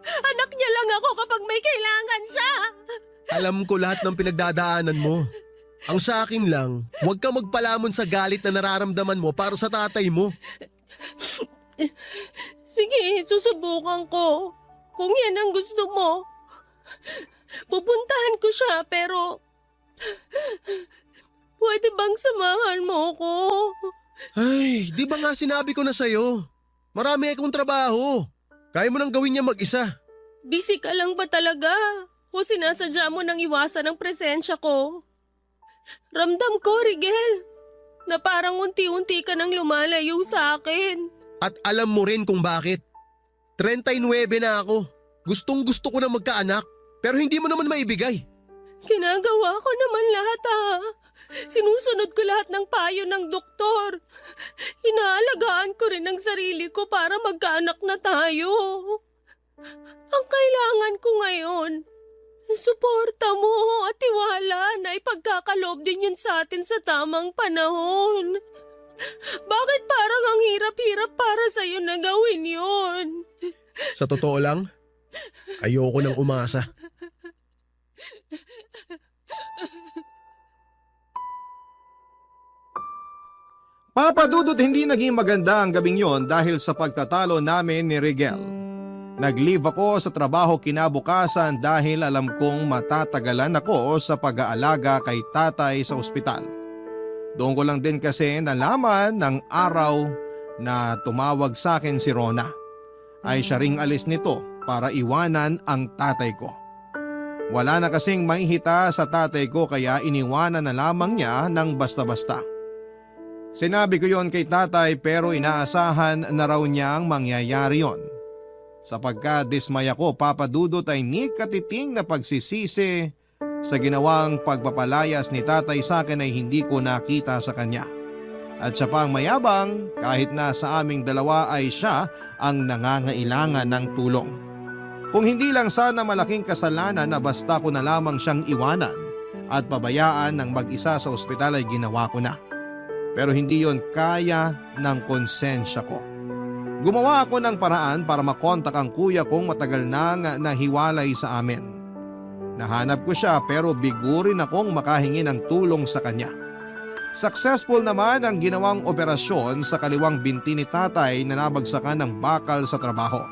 Anak niya lang ako kapag may kailangan siya.
Alam ko lahat ng pinagdadaanan mo. Ang sa akin lang, huwag ka magpalamon sa galit na nararamdaman mo para sa tatay mo.
Sige, susubukan ko. Kung yan ang gusto mo. Pupuntahan ko siya pero pwede bang samahan mo ko?
Ay, di ba nga sinabi ko na sa'yo? Marami akong trabaho. Kaya mo nang gawin niya mag-isa.
Busy ka lang ba talaga? O sinasadya mo nang iwasan ang presensya ko? Ramdam ko, Rigel, na parang unti-unti ka nang lumalayo sa akin.
At alam mo rin kung bakit. 39 na ako. Gustong gusto ko na magkaanak. Pero hindi mo naman maibigay.
Ginagawa ko naman lahat Sinusunod ko lahat ng payo ng doktor. Inaalagaan ko rin ang sarili ko para magkaanak na tayo. Ang kailangan ko ngayon, suporta mo at tiwala na ipagkakaloob din yun sa atin sa tamang panahon. Bakit parang ang hirap-hirap para sa'yo na gawin yun?
Sa totoo lang, ayoko nang umasa.
Papa Dudut, hindi naging maganda ang gabing yon dahil sa pagtatalo namin ni Rigel. Nag-leave ako sa trabaho kinabukasan dahil alam kong matatagalan ako sa pag-aalaga kay tatay sa ospital. Doon ko lang din kasi nalaman ng araw na tumawag sa akin si Rona. Ay siya ring alis nito para iwanan ang tatay ko. Wala na kasing mahihita sa tatay ko kaya iniwanan na lamang niya ng basta-basta. Sinabi ko yon kay tatay pero inaasahan na raw niyang mangyayari yon. Sa pagka-dismaya ko, Papa Dudut, ay ni katiting na pagsisisi sa ginawang pagpapalayas ni tatay sa akin ay hindi ko nakita sa kanya. At siya pang mayabang kahit na sa aming dalawa ay siya ang nangangailangan ng tulong. Kung hindi lang sana malaking kasalanan na basta ko na lamang siyang iwanan at pabayaan ng mag-isa sa ospital ay ginawa ko na. Pero hindi yon kaya ng konsensya ko. Gumawa ako ng paraan para makontak ang kuya kong matagal nang nahiwalay sa amin. Nahanap ko siya pero bigo rin akong makahingi ng tulong sa kanya. Successful naman ang ginawang operasyon sa kaliwang binti ni tatay na nabagsakan ng bakal sa trabaho.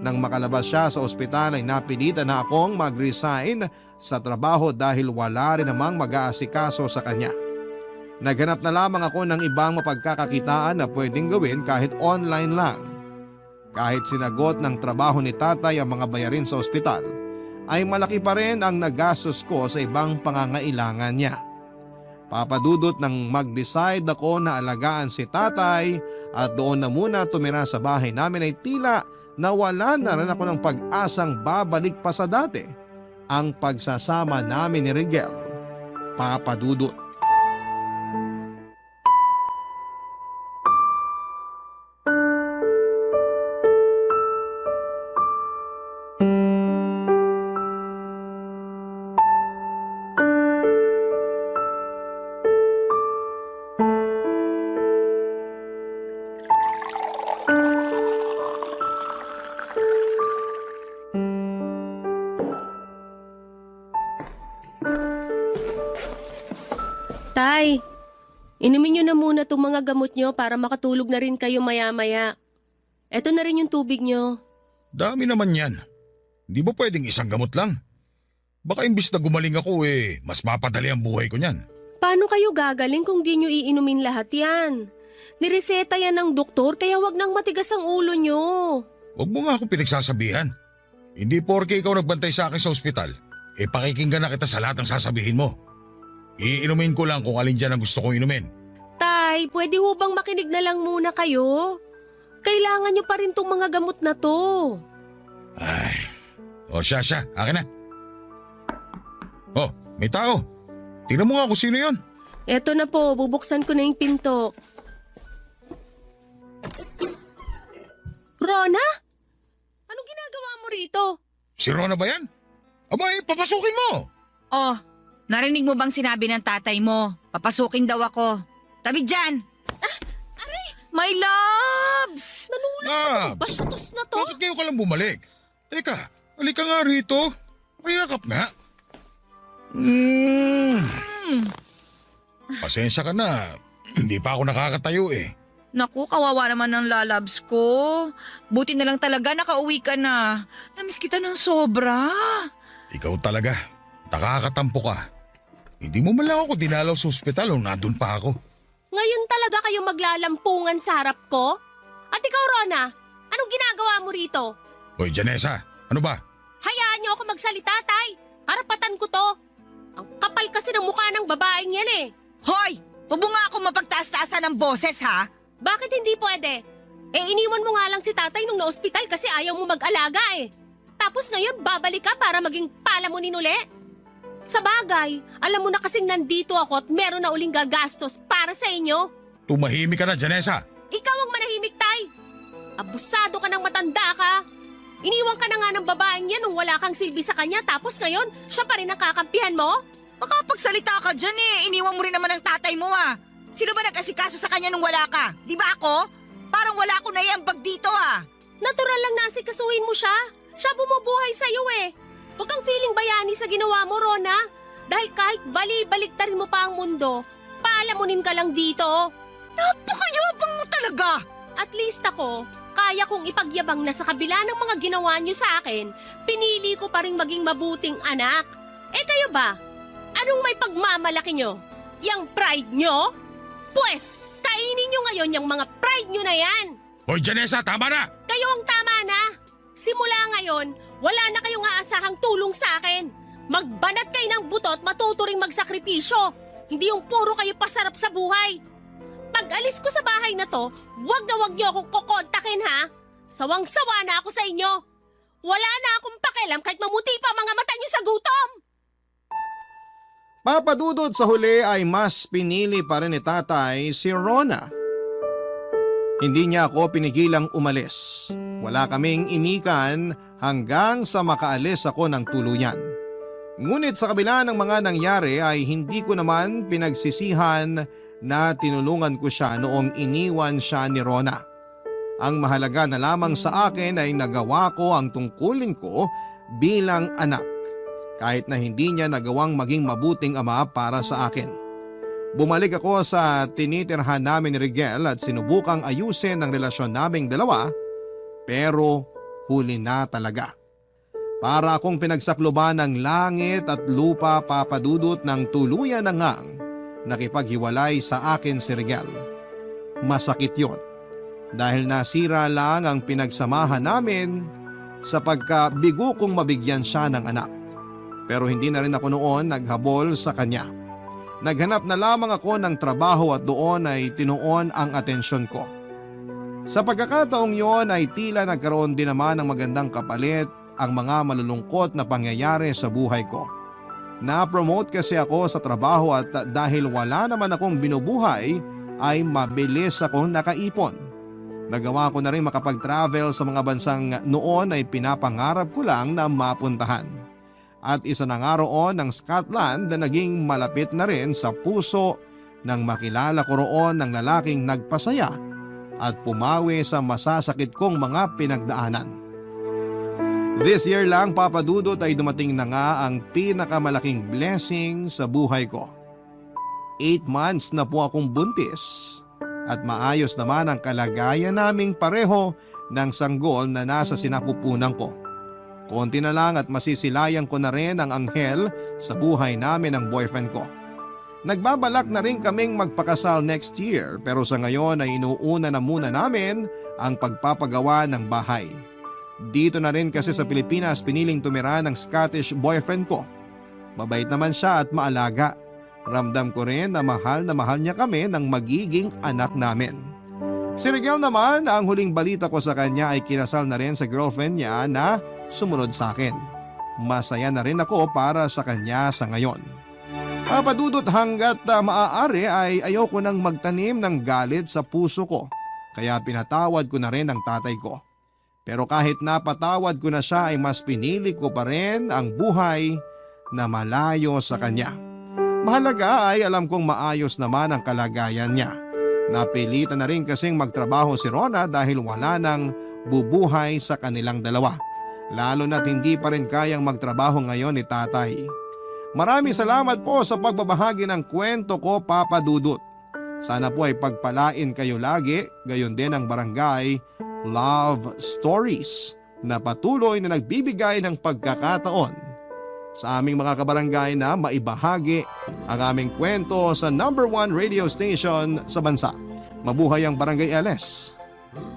Nang makalabas siya sa ospital ay napilitan na akong mag-resign sa trabaho dahil wala rin namang mag-aasikaso sa kanya. Naghanap na lamang ako ng ibang mapagkakakitaan na pwedeng gawin kahit online lang. Kahit sinagot ng trabaho ni tatay ang mga bayarin sa ospital, ay malaki pa rin ang nagastos ko sa ibang pangangailangan niya. Papadudot nang mag-decide ako na alagaan si tatay at doon na muna tumira sa bahay namin ay tila nawala na rin ako ng pag-asang babalik pa sa dati ang pagsasama namin ni Rigel Papa Dudut.
Tay, inumin nyo na muna itong mga gamot nyo para makatulog na rin kayo maya-maya. Eto na rin yung tubig nyo.
Dami naman yan. Di ba pwedeng isang gamot lang? Baka imbis na gumaling ako mas mapadali ang buhay ko niyan.
Paano kayo gagaling kung di nyo iinumin lahat yan? Nireseta yan ng doktor kaya wag nang matigas ang ulo nyo.
Huwag mo nga ako pinagsasabihan. Hindi porke ikaw nagbantay sa akin sa ospital, pakikinggan na kita sa lahat ng sasabihin mo. Iinumin ko lang kung alin dyan ang gusto kong inumin.
Tay, pwede ho bang makinig na lang muna kayo? Kailangan nyo pa rin tong mga gamot na to.
Ay, siya, akin na. May tao. Tingnan mo nga kung sino yon.
Eto na po, bubuksan ko na yung pinto. Rona? Anong ginagawa mo rito?
Si Rona ba yan? Abay, papasukin mo.
Oh, narinig mo bang sinabi ng tatay mo? Papasukin daw ako. Tabi dyan!
Aray!
My loves!
Labs,
Bastos na to!
bakit kayo ka lang bumalik? Teka, halika nga rito. Pakiyakap nga. Pasensya ka na. Hindi pa ako nakakatayo
Naku, kawawa naman ng lalabs ko. Buti na lang talaga nakauwi ka na. Namiss kita ng sobra.
Ikaw talaga. Nakakatampo ka. Hindi mo man lang ako dinalaw sa ospital nung nandun pa ako.
Ngayon talaga kayo maglalampungan sa harap ko? At ikaw, Rona, anong ginagawa mo rito?
Hoy, Janessa, ano ba?
Hayaan niyo ako magsalita, tay. Karapatan ko to. Ang kapal kasi ng mukha ng babaeng yan
Hoy! Huwag mo nga ako mapagtaas-taasan ng boses ha?
Bakit hindi pwede? Iniwan mo nga lang si tatay nung na-ospital kasi ayaw mo mag-alaga Tapos ngayon babalik ka para maging palamunin uli? Sa bagay, alam mo na kasing nandito ako at meron na uling gagastos para sa inyo.
Tumahimik ka na, Janessa.
Ikaw ang manahimik, tay. Abusado ka ng matanda ka. Iniwan ka na nga ng babaeng yan nung wala kang silbi sa kanya tapos ngayon siya pa rin ang kakampihan mo?
Makapagsalita ka dyan Iniwan mo rin naman ang tatay mo Sino ba nag-asikaso sa kanya nung wala ka? Di ba ako? Parang wala ko naiambag dito
Natural lang na asikasuhin mo siya. Siya bumubuhay sa'yo Huwag kang feeling bayani sa ginawa mo, Rona. Dahil kahit bali-baliktarin mo pa ang mundo, palamunin ka lang dito.
Napakayabang mo talaga!
At least ako, kaya kong ipagyabang na sa kabila ng mga ginawa niyo sa akin, pinili ko pa rin maging mabuting anak. Kayo ba? Anong may pagmamalaki nyo? Yang pride nyo? Pwes, kainin nyo ngayon yung mga pride nyo na yan.
Hoy, Janessa, tama na!
Kayo ang tama na. Simula ngayon, wala na kayong aasahang tulong sa akin. Magbanat kayo ng buto at matuturing magsakripisyo. Hindi yung puro kayo pasarap sa buhay. Pag alis ko sa bahay na to, wag niyo akong kokontakin Sawang-sawa na ako sa inyo. Wala na akong pakialam kahit mamuti pa mga mata niyo sa gutom.
Papa Dudut, sa huli ay mas pinili pa rin ni tatay si Rona. Hindi niya ako pinigilang umalis. Wala kaming inikan hanggang sa makaalis ako ng tuluyan. Ngunit sa kabila ng mga nangyari ay hindi ko naman pinagsisihan na tinulungan ko siya noong iniwan siya ni Rona. Ang mahalaga na lamang sa akin ay nagawa ko ang tungkulin ko bilang anak, kahit na hindi niya nagawang maging mabuting ama para sa akin. Bumalik ako sa tinitirhan namin ni Rigel at sinubukang ayusin ang relasyon naming dalawa, pero huli na talaga. Para akong pinagsakloban ng langit at lupa, Papa Dudut, ng tuluyan na ngang nakipaghiwalay sa akin si Rigel. Masakit yon dahil nasira lang ang pinagsamahan namin sa pagkabigo kong mabigyan siya ng anak. Pero hindi na rin ako noon naghabol sa kanya. Naghanap na lamang ako ng trabaho at doon ay tinuon ang atensyon ko. Sa pagkakataong yon ay tila nagkaroon din naman ng magandang kapalit ang mga malulungkot na pangyayari sa buhay ko. Na-promote kasi ako sa trabaho at dahil wala naman akong binubuhay ay mabilis akong nakaipon. Nagawa ko na rin makapag-travel sa mga bansang noon ay pinapangarap ko lang na mapuntahan. At isa na nga roon ang Scotland na naging malapit na rin sa puso nang makilala ko roon ng lalaking nagpasaya at pumawi sa masasakit kong mga pinagdaanan. This year lang, Papa Dudut, ay dumating na nga ang pinakamalaking blessing sa buhay ko. 8 months na po akong buntis at maayos naman ang kalagayan naming pareho ng sanggol na nasa sinapupunan ko. Konti na lang at masisilayan ko na rin ang anghel sa buhay namin ng boyfriend ko. Nagbabalak na rin kaming magpakasal next year pero sa ngayon ay inuuna na muna namin ang pagpapagawa ng bahay. Dito na rin kasi sa Pilipinas piniling tumira ng Scottish boyfriend ko. Mabait naman siya at maalaga. Ramdam ko rin na mahal niya kami ng magiging anak namin. Si Rigel naman, ang huling balita ko sa kanya ay kinasal na rin sa girlfriend niya na sumunod sa akin. Masaya na rin ako para sa kanya sa ngayon. Papadudot, hanggat maaari ay ayoko nang magtanim ng galit sa puso ko. Kaya pinatawad ko na rin ang tatay ko. Pero kahit napatawad ko na siya ay mas pinili ko pa rin ang buhay na malayo sa kanya. Mahalaga ay alam kong maayos naman ang kalagayan niya. Napilitan na rin kasing magtrabaho si Rona dahil wala nang bubuhay sa kanilang dalawa. Lalo na't hindi pa rin kayang magtrabaho ngayon ni tatay. Maraming salamat po sa pagbabahagi ng kwento ko, Papa Dudut. Sana po ay pagpalain kayo lagi, gayon din ang Barangay Love Stories na patuloy na nagbibigay ng pagkakataon sa aming mga kabarangay na maibahagi ang aming kwento sa #1 radio station sa bansa. Mabuhay ang Barangay LS.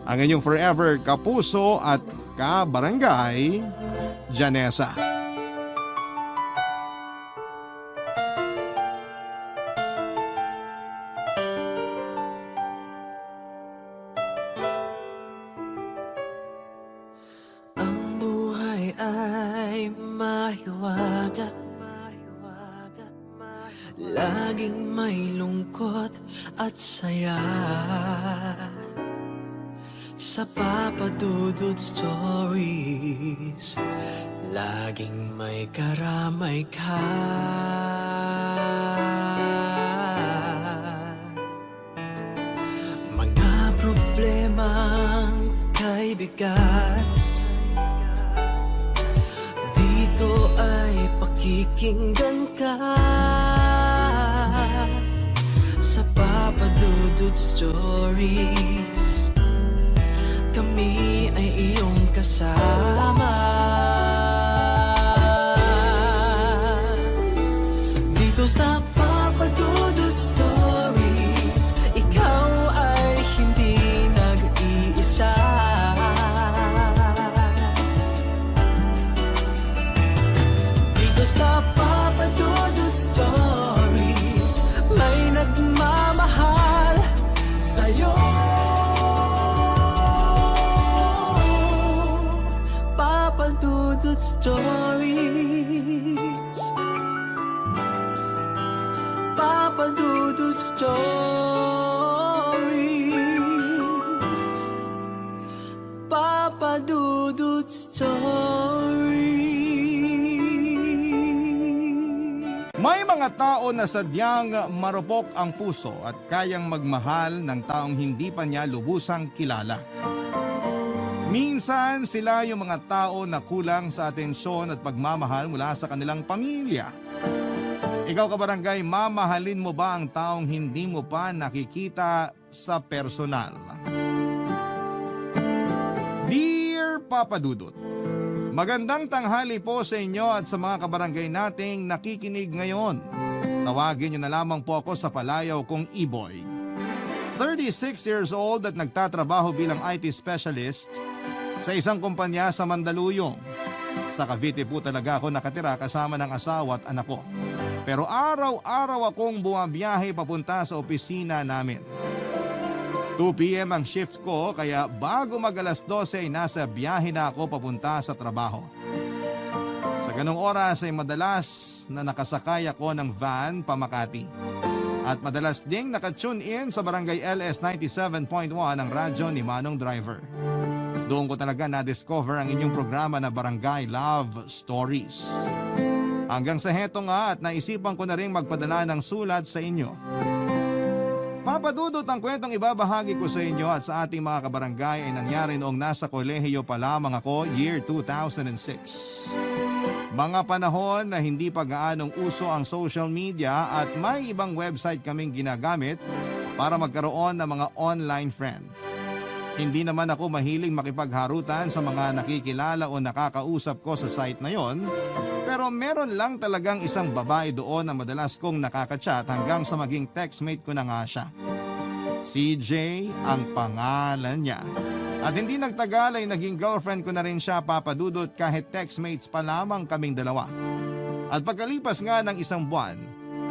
Ang inyong forever kapuso at kabarangay, Janessa.
Ang buhay ay mahiwaga, laging may lungkot at saya. Sa Papa Dudut Stories, laging may karamay ka. Mga problemang kaibigan, dito ay pakikinggan ka. Sa Papa Dudut Stories, kami ay iyong kasama. Dito sa Papa Dudut Stories, ikaw ay hindi nag-iisa. Dito sa Papa Dudut Stories, may nagmamahal sa'yo. Papa Dudut Stories, Papa Dudut Stories, Papa Dudut Stories.
May mga tao na sadyang marupok ang puso at kayang magmahal ng taong hindi pa niya lubusang kilala. Minsan sila yung mga tao na kulang sa atensyon at pagmamahal mula sa kanilang pamilya. Ikaw, kabarangay, mamahalin mo ba ang taong hindi mo pa nakikita sa personal? Dear Papa Dudut, magandang tanghali po sa inyo at sa mga kabarangay nating nakikinig ngayon. Tawagin niyo na lamang po ako sa palayaw kong E-Boy. 36 years old at nagtatrabaho bilang IT specialist sa isang kumpanya sa Mandaluyong. Sa Cavite po talaga ako nakatira kasama ng asawa at anak ko. Pero araw-araw akong bumabiyahe papunta sa opisina namin. 2 p.m. ang shift ko kaya bago mag-alas 12 ay nasa biyahe na ako papunta sa trabaho. Sa ganong oras ay madalas na nakasakay ako ng van pa Makati. At madalas ding nakatune in sa Barangay LS 97.1 ang radyo ni Manong Driver. Doon ko talaga na-discover ang inyong programa na Barangay Love Stories. Hanggang sa heto nga at naisipan ko na rin magpadala ng sulat sa inyo. Papadudot ang kwentong ibabahagi ko sa inyo at sa ating mga kabarangay ay nangyari noong nasa kolehiyo pa lamang ako, year 2006. Mga panahon na hindi pa gaanong uso ang social media at may ibang website kaming ginagamit para magkaroon ng mga online friend. Hindi naman ako mahiling makipagharutan sa mga nakikilala o nakakausap ko sa site na yon, pero meron lang talagang isang babae doon na madalas kong nakakachat hanggang sa maging textmate ko na nga siya. CJ ang pangalan niya. At hindi nagtagal ay naging girlfriend ko na rin siya, papadudot, kahit textmates pa lamang kaming dalawa. At pagkalipas nga ng isang buwan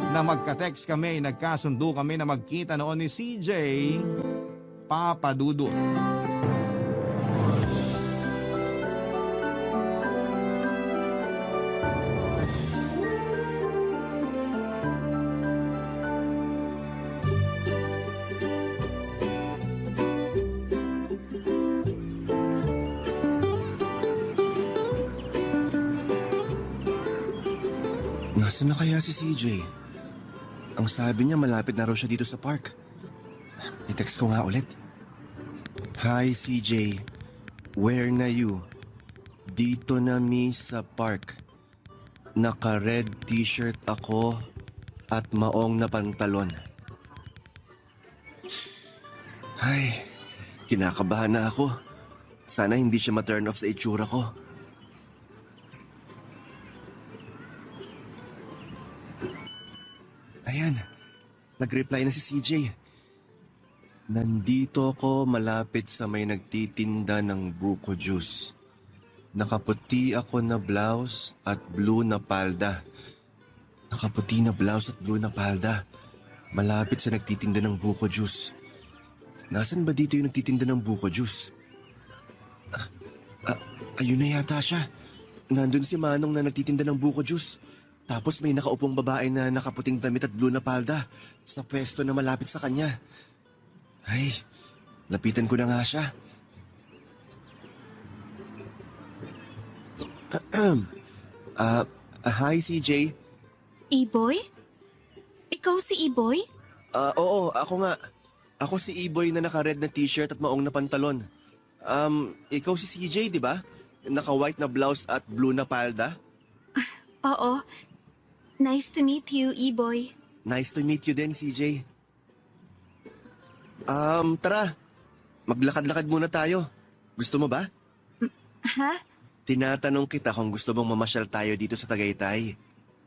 na magka-text kami, nagkasundo kami na magkita noon ni CJ, papadudot.
Nasaan na kaya si CJ? Ang sabi niya malapit na raw siya dito sa park. I-text ko nga ulit. Hi CJ, where na you? Dito na mi sa park. Naka-red t-shirt ako at maong na pantalon. Ay, kinakabahan na ako. Sana hindi siya ma-turn off sa itsura ko. Ayan, nag-reply na si CJ. Nandito ako malapit sa may nagtitinda ng buko juice. Nakaputi ako na blouse at blue na palda. Nakaputi na blouse at blue na palda. Malapit sa nagtitinda ng buko juice. Nasaan ba dito yung nagtitinda ng buko juice? Ayun na yata siya. Nandun si Manong na nagtitinda ng buko juice. Tapos may nakaupong babae na nakaputing damit at blue na palda sa pwesto na malapit sa kanya. Ay, lapitan ko na nga siya. Hi CJ.
E-boy? Ikaw si E-boy?
Oo, ako nga. Ako si E-boy na naka-red na t-shirt at maong na pantalon. Ikaw si CJ, di ba? Naka-white na blouse at blue na palda?
Oo. Nice to meet you, E-boy.
Nice to meet you din, CJ. Tara. Maglakad-lakad muna tayo. Gusto mo ba?
Ha?
Tinatanong kita kung gusto mong mamasyal tayo dito sa Tagaytay.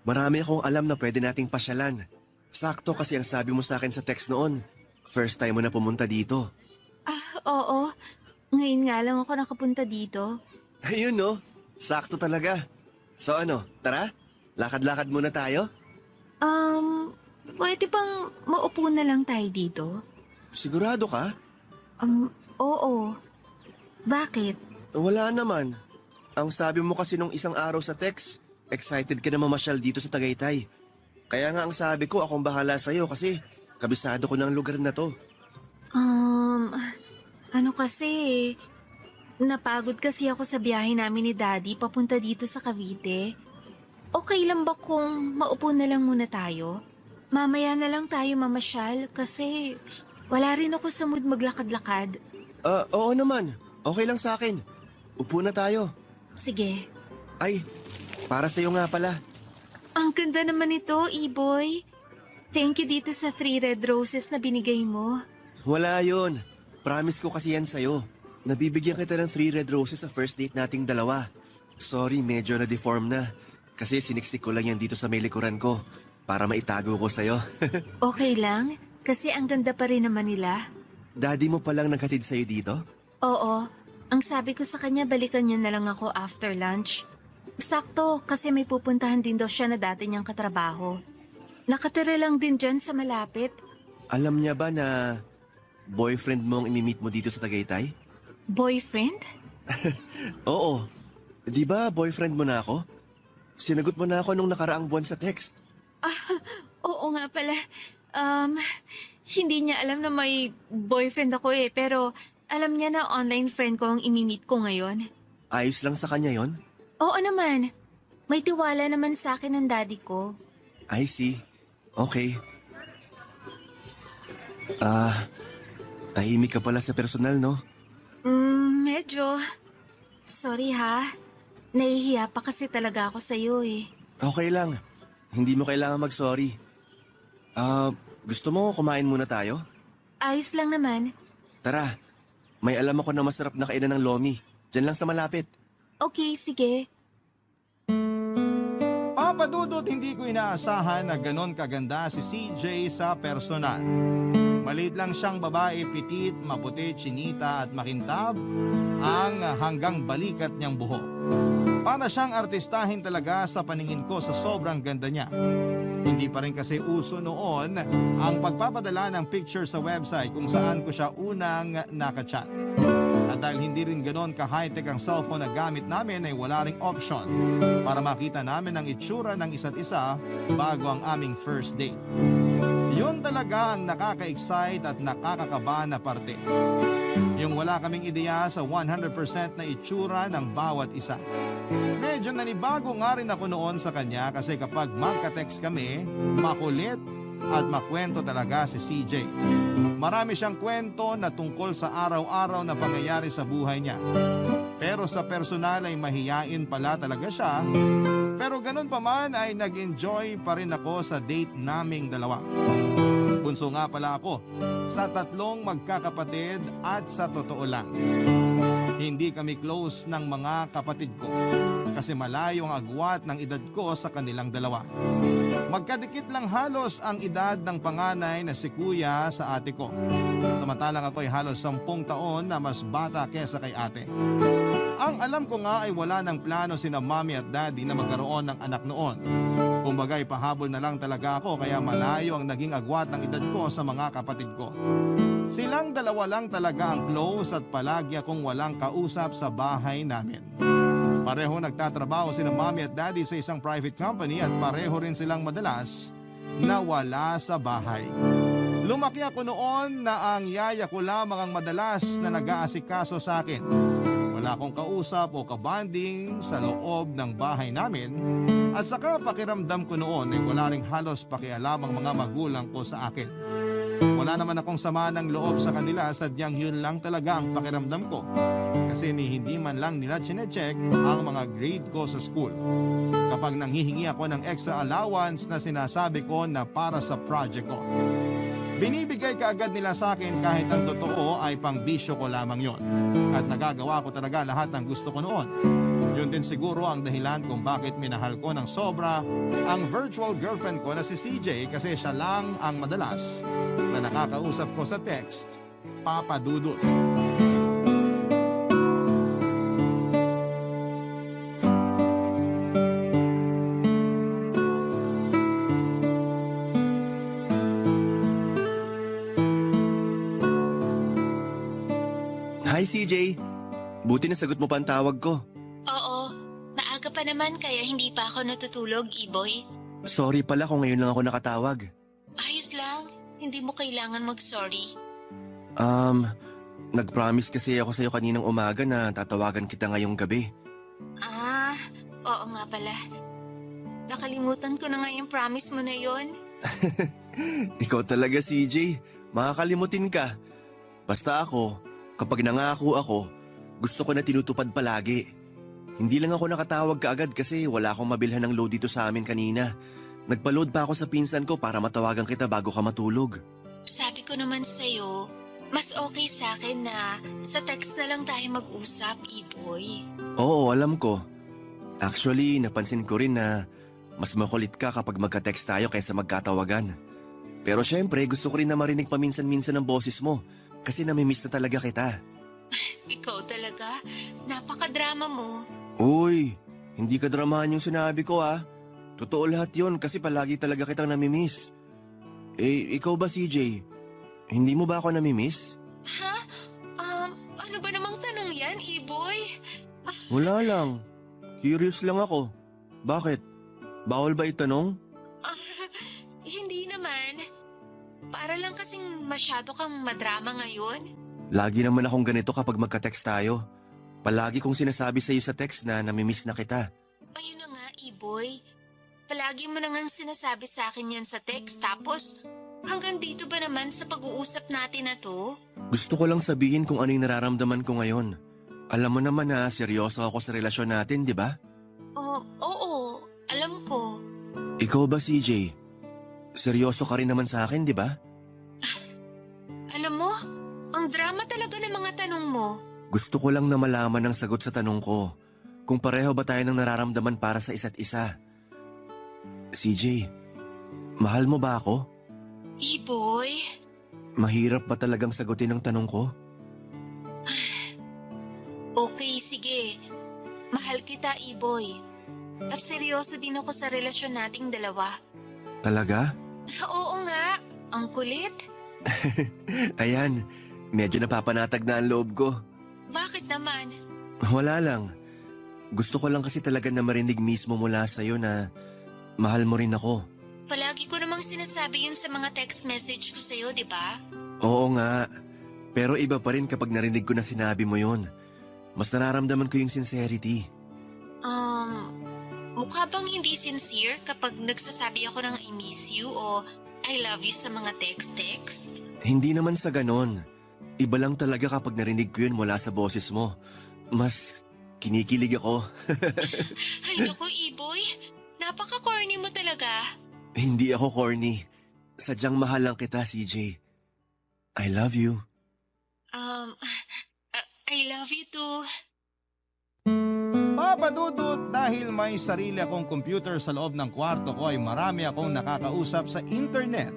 Marami akong alam na pwede nating pasyalan. Sakto kasi ang sabi mo sa akin sa text noon. First time mo na pumunta dito.
Oo. Ngayon nga lang ako nakapunta dito.
Ayun no, sakto talaga. So ano, tara? Lakad-lakad muna tayo?
Pwede bang maupo na lang tayo dito?
Sigurado ka?
Oo. Bakit?
Wala naman. Ang sabi mo kasi nung isang araw sa text, excited ka na mamasyal dito sa Tagaytay. Kaya nga ang sabi ko, akong bahala sa'yo kasi kabisado ko ng lugar na to.
Ano kasi, napagod kasi ako sa biyahe namin ni Daddy papunta dito sa Cavite. Okay lang ba kung maupo na lang muna tayo? Mamaya na lang tayo mamasyal kasi wala rin ako sa mood maglakad-lakad.
Oo naman. Okay lang sa akin. Upo na tayo.
Sige.
Ay, para sa'yo nga pala.
Ang ganda naman ito, E-boy. Thank you dito sa 3 red roses na binigay mo.
Wala yun. Promise ko kasi yan sa'yo. Nabibigyan kita ng 3 red roses sa first date nating dalawa. Sorry, medyo na-deform na. Kasi siniksik ko lang yan dito sa may likuran ko para maitago ko sa'yo.
Okay lang, kasi ang ganda pa rin naman nila.
Daddy mo palang naghatid sa'yo dito?
Oo, ang sabi ko sa kanya balikan niya na lang ako after lunch. Sakto, kasi may pupuntahan din daw siya na dati niyang katrabaho. Nakatira lang din dyan sa malapit.
Alam niya ba na boyfriend mo ang imi-meet mo dito sa Tagaytay?
Boyfriend?
Oo. Di ba boyfriend mo na ako? Sinagot mo na ako nung nakaraang buwan sa text.
Oo nga pala. Hindi niya alam na may boyfriend ako eh, pero alam niya na online friend ko ang imimit ko ngayon.
Ayos lang sa kanya yon?
Oo naman. May tiwala naman sa akin ng daddy ko.
I see. Okay. Tahimik ka pala sa personal, no?
Medyo. Sorry ha. Nahihiya pa kasi talaga ako sa'yo eh.
Okay lang. Hindi mo kailangan mag-sorry. Gusto mo kumain muna tayo?
Ayos lang naman.
Tara. May alam ako na masarap na kainan ng lomi. Diyan lang sa malapit.
Okay, sige.
Papa Dudut, hindi ko inaasahan na ganon kaganda si CJ sa personal. Maliit lang siyang babae, pitit, maputi, chinita at makintab ang hanggang balikat niyang buhok. Para siyang artistahin talaga sa paningin ko sa sobrang ganda niya. Hindi pa rin kasi uso noon ang pagpapadala ng picture sa website kung saan ko siya unang nakachat. At dahil hindi rin ganon ka-high-tech ang cellphone na gamit namin ay wala ring option para makita namin ang itsura ng isa't isa bago ang aming first date. Yun talaga ang nakaka-excite at nakakakaba na parte. Yung wala kaming ideya sa 100% na itsura ng bawat isa. Medyo nanibago nga rin ako noon sa kanya kasi kapag magka-text kami, makulit at makwento talaga si CJ. Marami siyang kwento na tungkol sa araw-araw na pangyayari sa buhay niya. Pero sa personal ay mahiyain pala talaga siya. Pero ganun pa man ay nag-enjoy pa rin ako sa date naming dalawa. Bunso nga pala ako sa 3 magkakapatid at sa totoo lang, hindi kami close ng mga kapatid ko kasi malayo ang agwat ng edad ko sa kanilang dalawa. Magkadikit lang halos ang edad ng panganay na si kuya sa ate ko. Samantalang ako ay halos 10 taon na mas bata kesa kay ate. Ang alam ko nga ay wala ng plano sina mommy at daddy na magkaroon ng anak noon. Kumbaga ipahabol na lang talaga ako kaya malayo ang naging agwat ng edad ko sa mga kapatid ko. Silang dalawa lang talaga ang close at palagi akong walang kausap sa bahay namin. Pareho nagtatrabaho sina mommy at daddy sa isang private company at pareho rin silang madalas na wala sa bahay. Lumaki ako noon na ang yaya ko lamang ang madalas na nag-aasikaso sa akin. Wala akong kausap o kabanding sa loob ng bahay namin at saka pakiramdam ko noon ay wala ring halos pakialam ang mga magulang ko sa akin. Wala naman akong sama ng loob sa kanila, sadyang yun lang talaga ang pakiramdam ko. Kasi hindi man lang nila chinecheck ang mga grade ko sa school. Kapag nanghihingi ako ng extra allowance na sinasabi ko na para sa project ko, binibigay kaagad nila sa akin kahit ang totoo ay pang-bisyo ko lamang yon. At nagagawa ko talaga lahat ng gusto ko noon. Yun din siguro ang dahilan kung bakit minahal ko ng sobra ang virtual girlfriend ko na si CJ kasi siya lang ang madalas na nakakausap ko sa text, Papa Dudut.
Hi CJ! Buti na sagot mo pa ang tawag ko.
Oo. Maaga pa naman kaya hindi pa ako natutulog, E-boy.
Sorry pala kung ngayon lang ako nakatawag.
Ayos lang. Hindi mo kailangan mag-sorry.
Nag-promise kasi ako sa'yo kaninang umaga na tatawagan kita ngayong gabi.
Oo nga pala. Nakalimutan ko na nga yung promise mo na yon.
Ikaw talaga CJ, makakalimutin ka. Basta ako, kapag nangako ako, gusto ko na tinutupad palagi. Hindi lang ako nakatawag kaagad kasi wala akong mabilhan ng load dito sa amin kanina. Nagpa-load pa ako sa pinsan ko para matawagan kita bago ka matulog.
Sabi ko naman sa'yo, mas okay sa akin na sa text na lang tayo mag-usap, E-boy.
Oo, alam ko. Actually, napansin ko rin na mas makulit ka kapag magka-text tayo kaysa magkatawagan. Pero syempre, gusto ko rin na marinig paminsan-minsan ang boses mo kasi namimiss na talaga kita.
Ikaw talaga, napaka-drama mo.
Uy, hindi ka dramahan yung sinabi ko ah. Totoo lahat yon kasi palagi talaga kitang namimiss. Ikaw ba CJ? Hindi mo ba ako namimiss?
Ha? Ano ba namang tanong yan, E-boy?
Wala lang. Curious lang ako. Bakit? Bawal ba itanong?
Hindi naman. Para lang kasing masyado kang madrama ngayon.
Lagi naman akong ganito kapag magka-text tayo. Palagi kong sinasabi sa'yo sa text na namimiss na kita.
Ayun na nga, E-boy. Palagi mo na nga sinasabi sa akin yan sa text, tapos hanggang dito ba naman sa pag-uusap natin na to?
Gusto ko lang sabihin kung ano yung nararamdaman ko ngayon. Alam mo naman na seryoso ako sa relasyon natin, di ba?
Oo, alam ko.
Ikaw ba, CJ? Seryoso ka rin naman sa akin, di ba?
Alam mo, ang drama talaga ng mga tanong mo.
Gusto ko lang na malaman ang sagot sa tanong ko. Kung pareho ba tayo ng nararamdaman para sa isa't isa? CJ, mahal mo ba ako?
E-boy,
Mahirap ba talagang sagutin ang tanong ko?
okay, sige. Mahal kita, E-boy. At seryoso din ako sa relasyon nating dalawa.
Talaga?
Oo nga, ang kulit.
Ayan, medyo napapanatag na ang loob ko.
Bakit naman?
Wala lang. Gusto ko lang kasi talaga na marinig mismo mula sa'yo na mahal mo rin ako.
Palagi ko namang sinasabi yun sa mga text message ko sa'yo, di ba?
Oo nga. Pero iba pa rin kapag narinig ko na sinabi mo yun. Mas nararamdaman ko yung sincerity.
Mukha bang hindi sincere kapag nagsasabi ako ng I miss you o I love you sa mga text-text?
Hindi naman sa ganon. Iba lang talaga kapag narinig ko yun mula sa boses mo. Mas kinikilig ako.
Ay naku, E-boy. Napaka-corny mo talaga.
Hindi ako corny. Sadyang mahal lang kita, CJ. I love you.
I love you too.
Papadudot, dahil may sarili akong computer sa loob ng kwarto ko ay marami akong nakakausap sa internet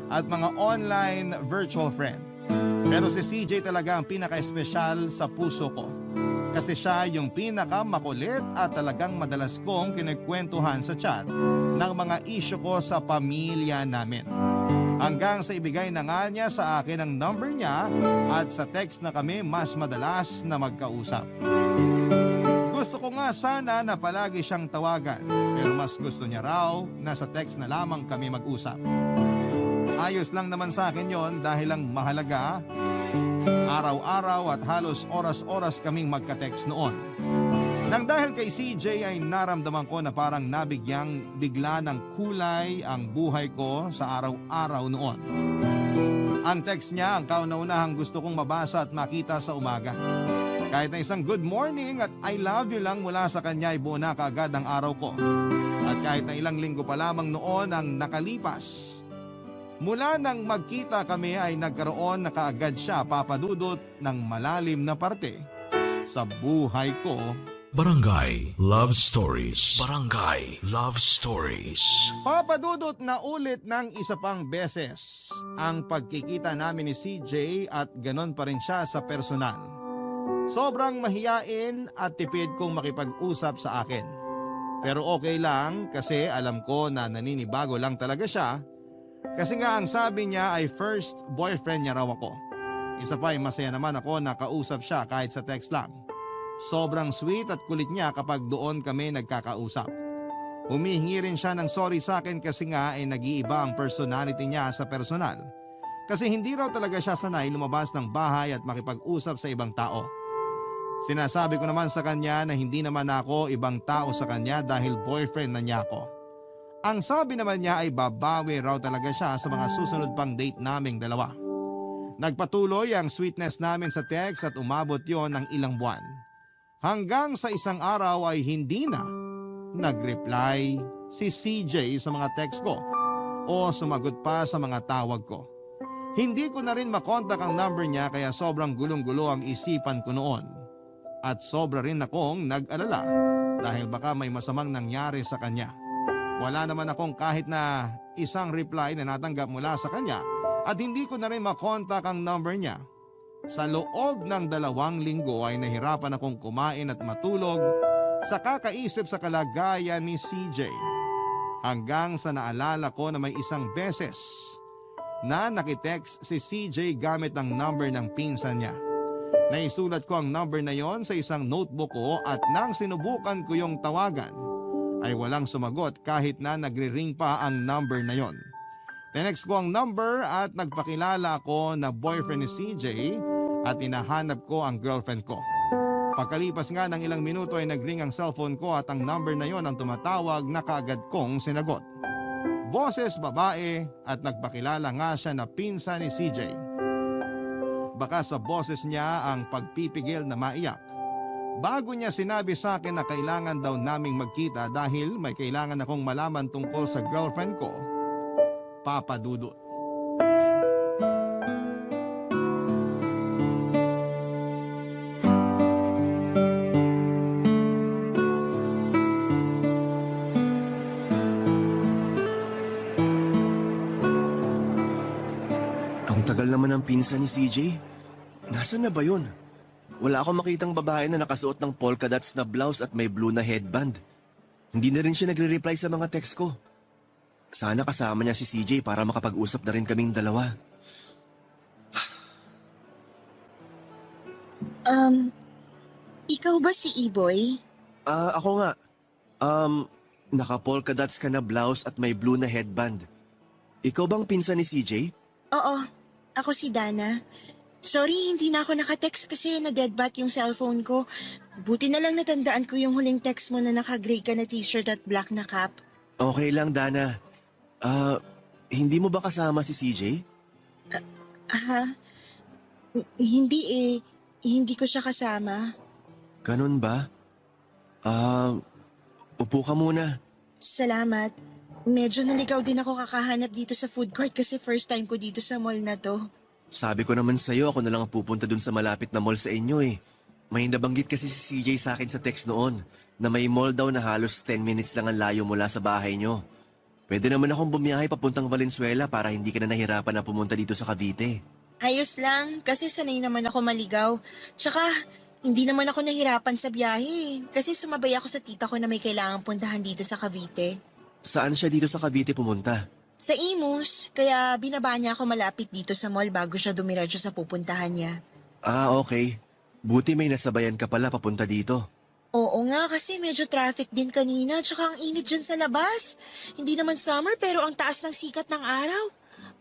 at mga online virtual friend. Pero si CJ talaga ang pinaka-espesyal sa puso ko. Kasi siya yung pinaka-makulit at talagang madalas kong kinikwentuhan sa chat ng mga isyu ko sa pamilya namin. Hanggang sa ibigay na nga niya sa akin ang number niya at sa text na kami mas madalas na magkausap. Gusto ko nga sana na palagi siyang tawagan, pero mas gusto niya raw na sa text na lamang kami mag-usap. Ayos lang naman sa akin yon dahil lang mahalaga, araw-araw at halos oras-oras kaming magka-text noon. Nang dahil kay CJ ay naramdaman ko na parang nabigyang bigla ng kulay ang buhay ko sa araw-araw noon. Ang text niya ang kauna-unahang gusto kong mabasa at makita sa umaga. Kahit na isang good morning at I love you lang mula sa kanya ay buo na kaagad ang araw ko. At kahit na ilang linggo pa lamang noon ang nakalipas, mula nang magkita kami ay nagkaroon na kaagad siya, Papadudot, ng malalim na parte sa buhay ko.
Barangay Love Stories. Barangay Love Stories.
Papadudot, na ulit ng isa pang beses ang pagkikita namin ni CJ at ganon pa rin siya sa personal. Sobrang mahiyain at tipid kong makipag-usap sa akin. Pero okay lang kasi alam ko na naninibago lang talaga siya. Kasi nga ang sabi niya ay first boyfriend niya raw ako. Isa pa ay masaya naman ako na kausap siya kahit sa text lang. Sobrang sweet at kulit niya kapag doon kami nagkakausap. Humihingi rin siya ng sorry sa akin kasi nga ay nag-iiba ang personality niya sa personal. Kasi hindi raw talaga siya sanay lumabas ng bahay at makipag-usap sa ibang tao. Sinasabi ko naman sa kanya na hindi naman ako ibang tao sa kanya dahil boyfriend na niya ako. Ang sabi naman niya ay babawi raw talaga siya sa mga susunod pang date naming dalawa. Nagpatuloy ang sweetness namin sa text at umabot yon ng ilang buwan. Hanggang sa isang araw ay hindi na nag-reply si CJ sa mga text ko o sumagot pa sa mga tawag ko. Hindi ko na rin makontak ang number niya kaya sobrang gulong-gulo ang isipan ko noon. At sobra rin akong nag-alala dahil baka may masamang nangyari sa kanya. Wala naman akong kahit na isang reply na natanggap mula sa kanya at hindi ko na rin makontak ang number niya. Sa loob ng 2 linggo ay nahirapan akong kumain at matulog sa kakaisip sa kalagayan ni CJ. Hanggang sa naalala ko na may isang beses na nakitext si CJ gamit ang number ng pinsan niya. Naisulat ko ang number na yon sa isang notebook ko at nang sinubukan ko yung tawagan, ay walang sumagot kahit na nagre-ring pa ang number na yon. Tinext ko ang number at nagpakilala ako na boyfriend ni CJ at hinahanap ko ang girlfriend ko. Pagkalipas nga ng ilang minuto ay nagring ang cellphone ko at ang number na yon ang tumatawag na kaagad kong sinagot. Boses babae at nagpakilala nga siya na pinsan ni CJ. Baka sa boses niya ang pagpipigil na maiyak. Bago niya sinabi sa akin na kailangan daw naming magkita dahil may kailangan akong malaman tungkol sa girlfriend ko, Papa Dudut.
Ang tagal naman ng pinsan ni CJ. Nasaan na ba yun? Wala akong makitang babae na nakasuot ng polka dots na blouse at may blue na headband. Hindi na rin siya nagre-reply sa mga text ko. Sana kasama niya si CJ para makapag-usap na rin kaming dalawa.
Ikaw ba si Iboy?
Ako nga. Naka-polka dots ka na blouse at may blue na headband. Ikaw bang pinsan ni CJ?
Oo, ako si Dana. Sorry, hindi na ako nakatext kasi na-deadbat yung cellphone ko. Buti na lang natandaan ko yung huling text mo na naka-gray ka na t-shirt at black na cap.
Okay lang, Dana. Hindi mo ba kasama si CJ?
Hindi eh. Hindi ko siya kasama.
Ganun ba? Upo ka muna.
Salamat. Medyo naligaw din ako kakahanap dito sa food court kasi first time ko dito sa mall na to.
Sabi ko naman sa'yo, ako na lang ang pupunta dun sa malapit na mall sa inyo eh. May nabanggit kasi si CJ sa akin sa text noon na may mall daw na halos 10 minutes lang ang layo mula sa bahay nyo. Pwede naman akong bumiyahe papuntang Valenzuela para hindi ka na nahirapan na pumunta dito sa Cavite.
Ayos lang, kasi sanay naman ako maligaw. Tsaka, hindi naman ako nahirapan sa biyahe kasi sumabay ako sa tita ko na may kailangang puntahan dito sa Cavite.
Saan siya dito sa Cavite pumunta?
Sa Imus, kaya binaba niya ako malapit dito sa mall bago siya dumiretso sa pupuntahan niya.
Okay. Buti may nasabayan ka pala papunta dito.
Oo nga, kasi medyo traffic din kanina, tsaka ang init dyan sa labas. Hindi naman summer pero ang taas ng sikat ng araw.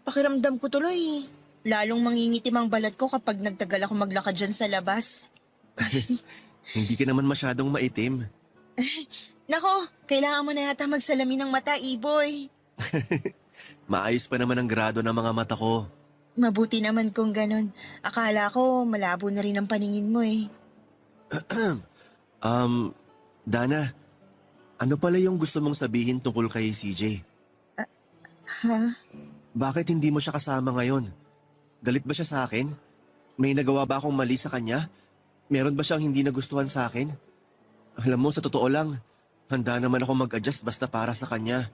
Pakiramdam ko tuloy, lalong mangingitim ang balat ko kapag nagtagal ako maglakad dyan sa labas.
Hindi ka naman masyadong maitim.
Nako, kailangan mo na yata magsalamin ng mata, Iboy.
Maayos pa naman ang grado ng mga mata ko.
Mabuti naman kung ganun. Akala ko malabo na rin ang paningin mo eh.
Dana, ano pala yung gusto mong sabihin tungkol kay CJ?
Ha?
Bakit hindi mo siya kasama ngayon? Galit ba siya sa akin? May nagawa ba akong mali sa kanya? Meron ba siyang hindi nagustuhan sa akin? Alam mo, sa totoo lang, handa naman ako mag-adjust basta para sa kanya.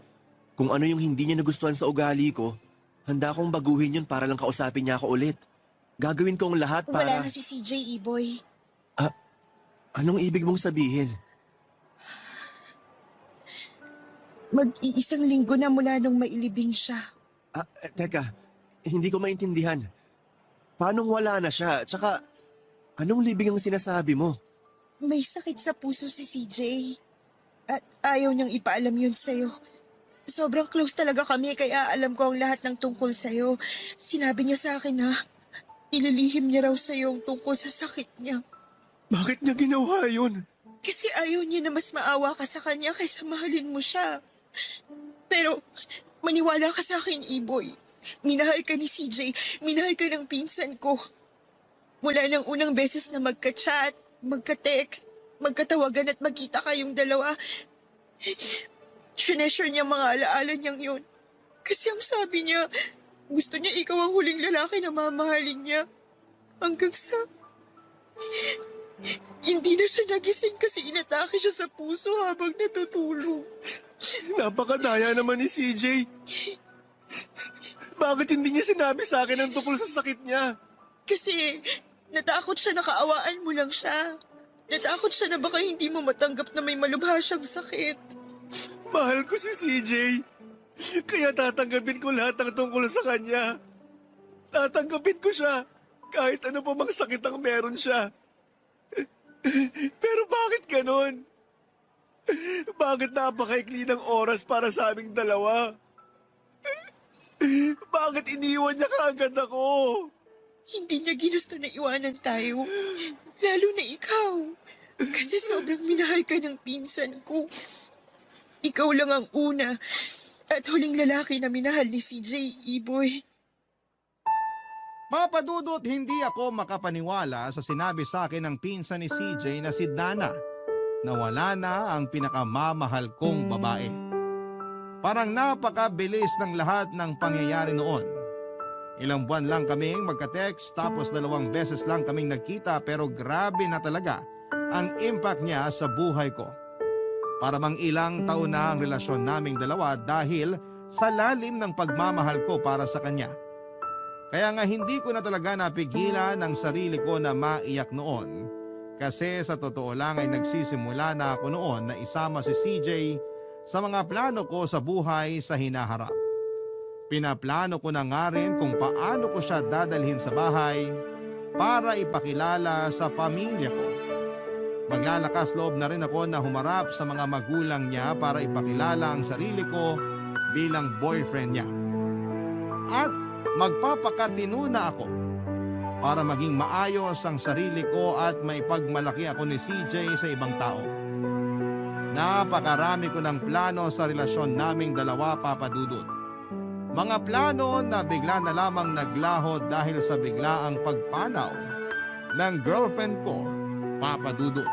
Kung ano yung hindi niya nagustuhan sa ugali ko, handa akong baguhin yun para lang kausapin niya ako ulit. Gagawin ko ang lahat para...
Wala na si CJ, Iboy.
Anong ibig mong sabihin?
Mag-iisang linggo na mula nung mailibing siya.
Teka, hindi ko maintindihan. Paanong wala na siya? Tsaka, anong libing ang sinasabi mo?
May sakit sa puso si CJ. At ayaw niyang ipaalam yun sa'yo. Sobrang close talaga kami kaya alam ko ang lahat ng tungkol sa'yo. Sinabi niya sa akin na ililihim niya raw sa'yo ang tungkol sa sakit niya.
Bakit niya ginawa yun?
Kasi ayaw niya na mas maawa ka sa kanya kaysa mahalin mo siya. Pero maniwala ka sa akin, Iboy. Minahal ka ni CJ, minahal ka ng pinsan ko. Mula ng unang beses na magka-chat, magka-text, magkatawagan at magkita kayong dalawa, sinesure niya mga alaala niyang yun. Kasi ang sabi niya, gusto niya ikaw ang huling lalaki na mamahalin niya. Hanggang sa... Hindi na siya nagising kasi inatake siya sa puso habang natutulog.
Napakadaya naman ni CJ. Bakit hindi niya sinabi sa akin ang tungkol sa sakit niya?
Kasi natakot siya na kaawaan mo lang siya. Natakot siya na baka hindi mo matanggap na may malubha siyang sakit.
Mahal ko si CJ. Kaya tatanggapin ko lahat ng tungkol sa kanya. Tatanggapin ko siya kahit ano pa mang sakit ang meron siya. Pero bakit ganon?
Bakit napakaikli ng oras para sa aming dalawa? Bakit iniwan niya kaagad ako?
Hindi niya ginusto na iwanan tayo. Lalo na ikaw. Kasi sobrang minahal ka ng pinsan ko. Ikaw lang ang una at huling lalaki na minahal ni CJ, Iboy.
Papadudot, hindi ako makapaniwala sa sinabi sa akin ng pinsan ni CJ na si Dana na wala na ang pinakamamahal kong babae. Parang napakabilis ng lahat ng pangyayari noon. Ilang buwan lang kaming magka-text tapos 2 beses lang kaming nagkita pero grabe na talaga ang impact niya sa buhay ko. Para mang ilang taon na ang relasyon naming dalawa dahil sa lalim ng pagmamahal ko para sa kanya. Kaya nga hindi ko na talaga napigilan ang sarili ko na maiyak noon kasi sa totoo lang ay nagsisimula na ako noon na isama si CJ sa mga plano ko sa buhay sa hinaharap. Pinaplano ko na nga rin kung paano ko siya dadalhin sa bahay para ipakilala sa pamilya ko. Maglalakas loob na rin ako na humarap sa mga magulang niya para ipakilala ang sarili ko bilang boyfriend niya. At magpapakatino na ako para maging maayos ang sarili ko at maipagmalaki ako ni CJ sa ibang tao. Napakarami ko ng plano sa relasyon naming dalawa, Papa Dudut. Mga plano na bigla na lamang naglaho dahil sa biglaang pagpanaw ng girlfriend ko, Papa Dudut.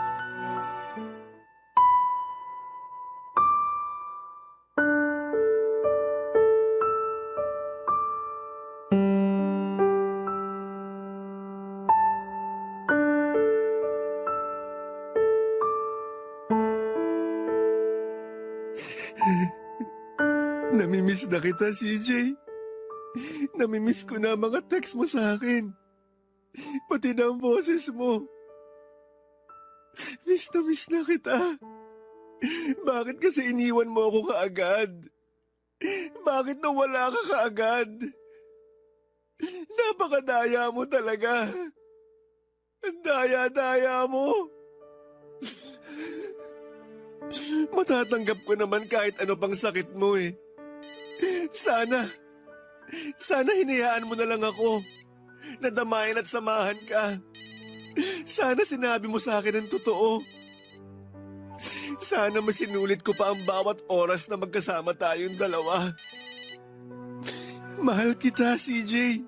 Namimiss na kita, CJ. Namimiss ko na mga text mo sa akin. Pati na ang boses mo. Miss na kita. Bakit kasi iniwan mo ako kaagad? Bakit nawala ka kaagad? Napakadaya mo talaga. Ang daya-daya mo. Matatanggap ko naman kahit ano pang sakit mo eh. Sana hinayaan mo na lang ako. Nadamayan at samahan ka. Sana sinabi mo sa akin ang totoo. Sana masinulit ko pa ang bawat oras na magkasama tayong dalawa. Mahal kita, CJ.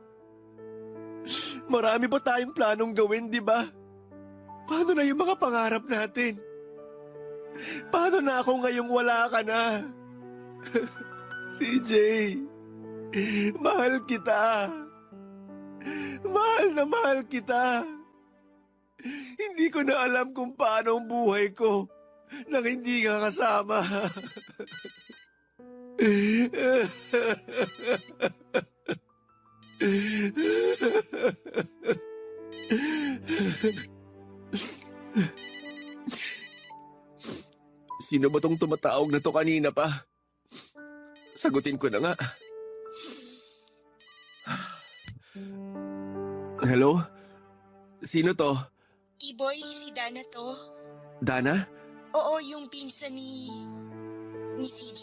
Marami pa tayong planong gawin, di ba? Paano na yung mga pangarap natin? Paano na ako ngayong wala ka na? CJ, mahal kita. Mahal na mahal kita. Hindi ko na alam kung paano ang buhay ko nang hindi ka kasama. Sino ba tong tumatawag na to kanina pa? Sagutin ko na nga. Hello? Sino to?
Iboy, si Dana to.
Dana?
Oo, yung pinsan ni CJ.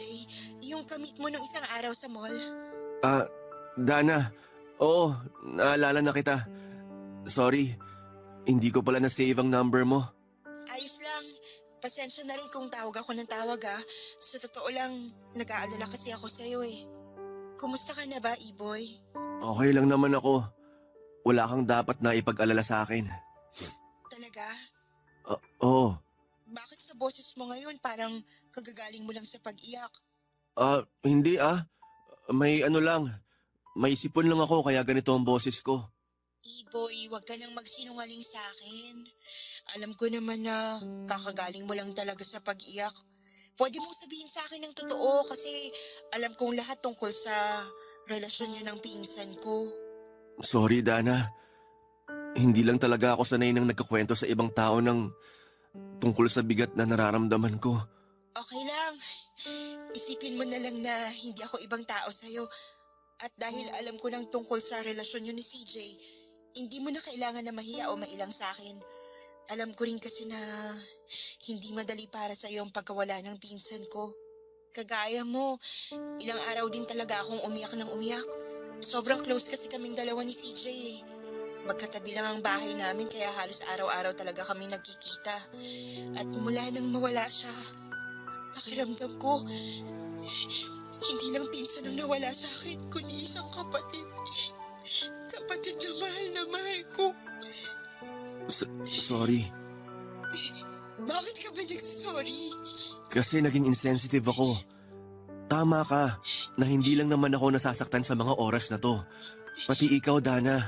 Yung kamit mo nung isang araw sa mall.
Dana. Oo, naalala na kita. Sorry, hindi ko pala na-save ang number mo.
Ayos lang. Pasensya na rin kung tawag ako ng tawag ah. Sa totoo lang, nag-aalala kasi ako sa'yo eh. Kumusta ka na ba, Iboy?
Okay lang naman ako. Wala kang dapat na ipag-alala sa akin.
Talaga?
Oo.
Bakit sa boses mo ngayon parang kagagaling mo lang sa pag-iyak?
Hindi ah. May ano lang. May sipon lang ako kaya ganito ang boses ko.
Iboy, wag ka nang magsinungaling sa akin. Alam ko naman na kakagaling mo lang talaga sa pag-iyak. Pwede mong sabihin sa akin ng totoo kasi alam kong lahat tungkol sa relasyon niyo ng pinsan ko.
Sorry, Dana. Hindi lang talaga ako sanay nang nagkakwento sa ibang tao ng tungkol sa bigat na nararamdaman ko.
Okay lang. Isipin mo na lang na hindi ako ibang tao sa'yo. At dahil alam ko ng tungkol sa relasyon niyo ni CJ, hindi mo na kailangan na mahiya o mailang sa akin. Alam ko rin kasi na hindi madali para sa iyo ang pagkawala ng pinsan ko. Kagaya mo, ilang araw din talaga akong umiyak ng umiyak. Sobrang close kasi kaming dalawa ni CJ eh. Magkatabi lang ang bahay namin kaya halos araw-araw talaga kaming nagkikita. At mula nang mawala siya, pakiramdam ko, hindi lang pinsan ang nawala sa akin, kundi isang kapatid. Kapatid na mahal ko.
Sorry.
Bakit ka ba nagsasorry?
Kasi naging insensitive ako. Tama ka na hindi lang naman ako nasasaktan sa mga oras na to. Pati ikaw, Dana.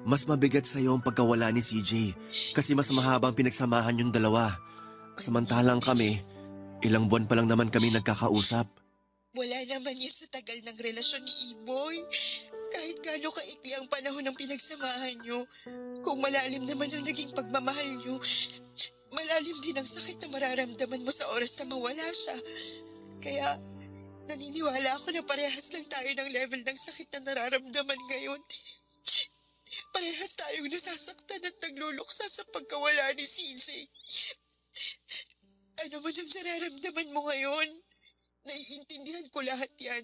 Mas mabigat sa'yo ang pagkawala ni CJ kasi mas mahabang pinagsamahan yung dalawa. Samantalang kami, ilang buwan pa lang naman kami nagkakausap.
Wala naman yan sa tagal ng relasyon ni Iboy. Kahit gaano kaikli ang panahon ng pinagsamahan nyo, kung malalim naman ang naging pagmamahal nyo, malalim din ang sakit na mararamdaman mo sa oras na mawala siya. Kaya naniniwala ako na parehas lang tayo ng level ng sakit na nararamdaman ngayon. Parehas tayong nasasaktan at nagluluksa sa pagkawala ni CJ. Ano man ang nararamdaman mo ngayon? Naiintindihan ko lahat yan.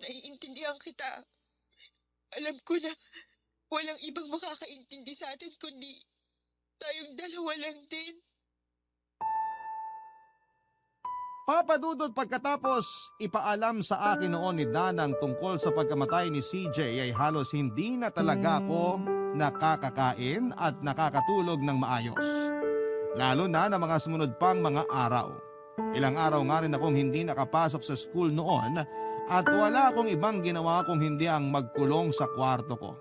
Naiintindihan kita. Alam ko na walang ibang makakaintindi sa atin kundi tayong dalawa lang din.
Papadudot pagkatapos ipaalam sa akin noon ni Danang tungkol sa pagkamatay ni CJ ay halos hindi na talaga ako nakakakain at nakakatulog ng maayos. Lalo na ng mga sumunod pang mga araw. Ilang araw nga rin akong hindi nakapasok sa school noon at wala akong ibang ginawa kung hindi ang magkulong sa kwarto ko.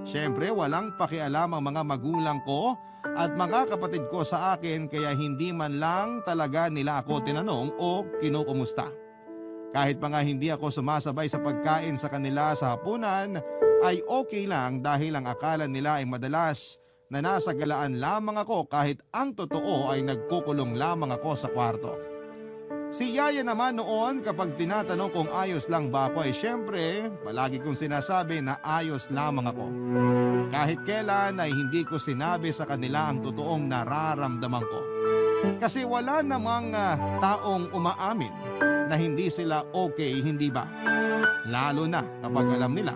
Siyempre walang pakialam ang mga magulang ko at mga kapatid ko sa akin kaya hindi man lang talaga nila ako tinanong o kinukumusta. Kahit pa nga hindi ako sumasabay sa pagkain sa kanila sa hapunan ay okay lang dahil ang akala nila ay madalas na nasa galaan lamang ako kahit ang totoo ay nagkukulong lamang ako sa kwarto. Si Yaya naman noon kapag tinatanong kung ayos lang ba ako ay syempre palagi kong sinasabi na ayos lamang ako. Kahit kailan ay hindi ko sinabi sa kanila ang totoong nararamdaman ko. Kasi wala namang taong umaamin na hindi sila okay, hindi ba? Lalo na kapag alam nila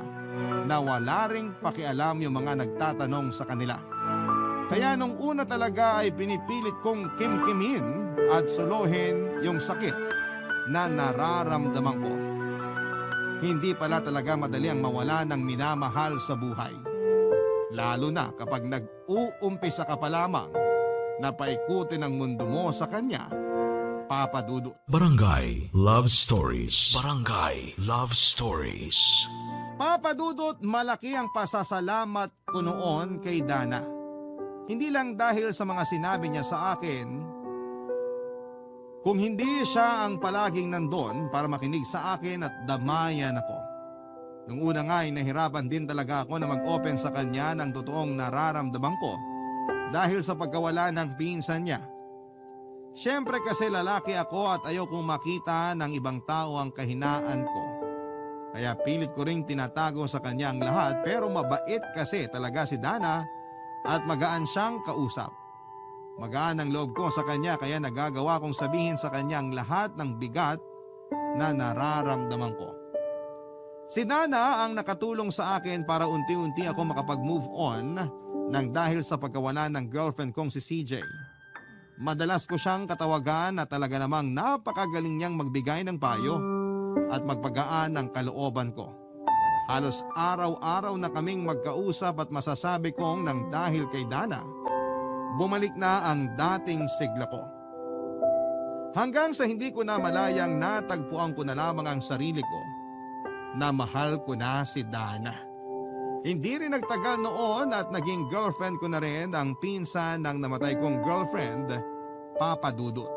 na wala ring pakialam yung mga nagtatanong sa kanila. Kaya nung una talaga ay pinipilit kong kimkimin at suluhin yung sakit na nararamdaman ko. Hindi pala talaga madali ang mawala ng minamahal sa buhay. Lalo na kapag nag-uumpisa ka pa lamang na paikutin ang mundo mo sa kanya, papadudot.
Barangay Love Stories. Barangay Love Stories.
Papadudot, malaki ang pasasalamat ko noon kay Dana. Hindi lang dahil sa mga sinabi niya sa akin, kung hindi siya ang palaging nandun para makinig sa akin at damayan ako. Nung una nga ay nahirapan din talaga ako na mag-open sa kanya ng totoong nararamdaman ko dahil sa pagkawala ng pinsan niya. Siyempre kasi lalaki ako at ayaw kong makita ng ibang tao ang kahinaan ko. Kaya pilit ko ring tinatago sa kanya ang lahat pero mabait kasi talaga si Dana at magaan siyang kausap. Magaan ang loob ko sa kanya kaya nagagawa kong sabihin sa kanya ang lahat ng bigat na nararamdaman ko. Si Dana ang nakatulong sa akin para unti-unti ako makapag-move on nang dahil sa pagkawala ng girlfriend kong si CJ. Madalas ko siyang katawagan na talaga namang napakagaling niyang magbigay ng payo at magpagaan ng kalooban ko. Halos araw-araw na kaming magkausap at masasabi kong nang dahil kay Dana, bumalik na ang dating sigla ko. Hanggang sa hindi ko na malayang natagpuan ko na lamang ang sarili ko na mahal ko na si Dana. Hindi rin nagtagal noon at naging girlfriend ko na rin ang pinsan ng namatay kong girlfriend, Papa Dudut.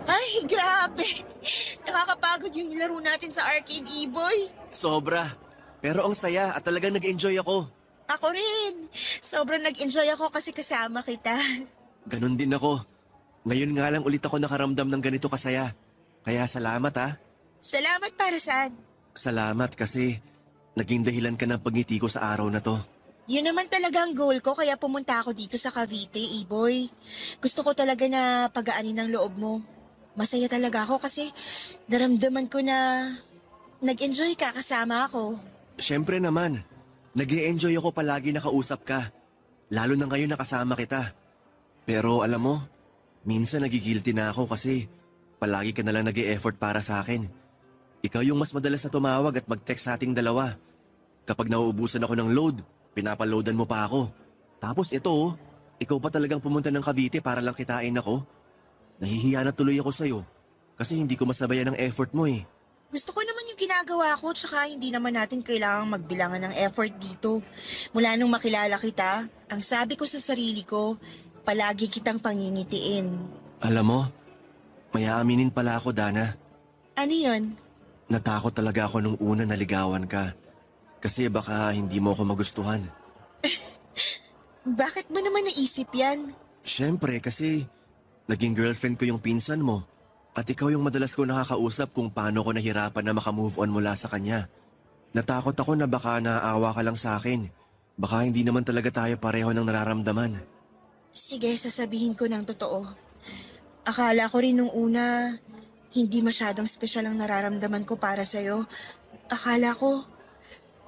Ay, grabe! Nakakapagod yung nilaro natin sa arcade, Iboy.
Sobra. Pero ang saya at talagang nag-enjoy ako.
Ako rin. Sobrang nag-enjoy ako kasi kasama kita.
Ganon din ako. Ngayon nga lang ulit ako nakaramdam ng ganito kasaya. Kaya salamat ha.
Salamat para saan?
Salamat kasi naging dahilan ka ng pagngiti ko sa araw na to.
Yun naman talaga ang goal ko kaya pumunta ako dito sa Cavite, Iboy. Gusto ko talaga na pagaanin ang loob mo. Masaya talaga ako kasi naramdaman ko na nag-enjoy ka kasama ako.
Siyempre naman, nag-e-enjoy ako palagi nakausap ka. Lalo na ngayon nakasama kita. Pero alam mo, minsan nagigilty na ako kasi palagi ka nalang nag-e-effort para sa akin. Ikaw yung mas madalas na tumawag at mag-text sa ating dalawa. Kapag nauubusan ako ng load, pinapaloadan mo pa ako. Tapos ito, ikaw pa talagang pumunta ng Cavite para lang kitain ako. Nahihiya na tuloy ako sa'yo kasi hindi ko masabayan ang effort mo eh.
Gusto ko naman yung ginagawa ko tsaka hindi naman natin kailangang magbilangan ng effort dito. Mula nung makilala kita, ang sabi ko sa sarili ko, palagi kitang pangingitiin.
Alam mo, may aaminin pala ako, Dana.
Ano yun?
Natakot talaga ako nung una naligawan ka. Kasi baka hindi mo ako magustuhan.
Bakit mo naman naisip yan?
Siyempre kasi naging girlfriend ko yung pinsan mo. At ikaw yung madalas ko nakakausap kung paano ko nahirapan na makamove on mula sa kanya. Natakot ako na baka naaawa ka lang sa akin. Baka hindi naman talaga tayo pareho ng nararamdaman.
Sige, sasabihin ko ng totoo. Akala ko rin nung una, hindi masyadong special ang nararamdaman ko para sa'yo. Akala ko,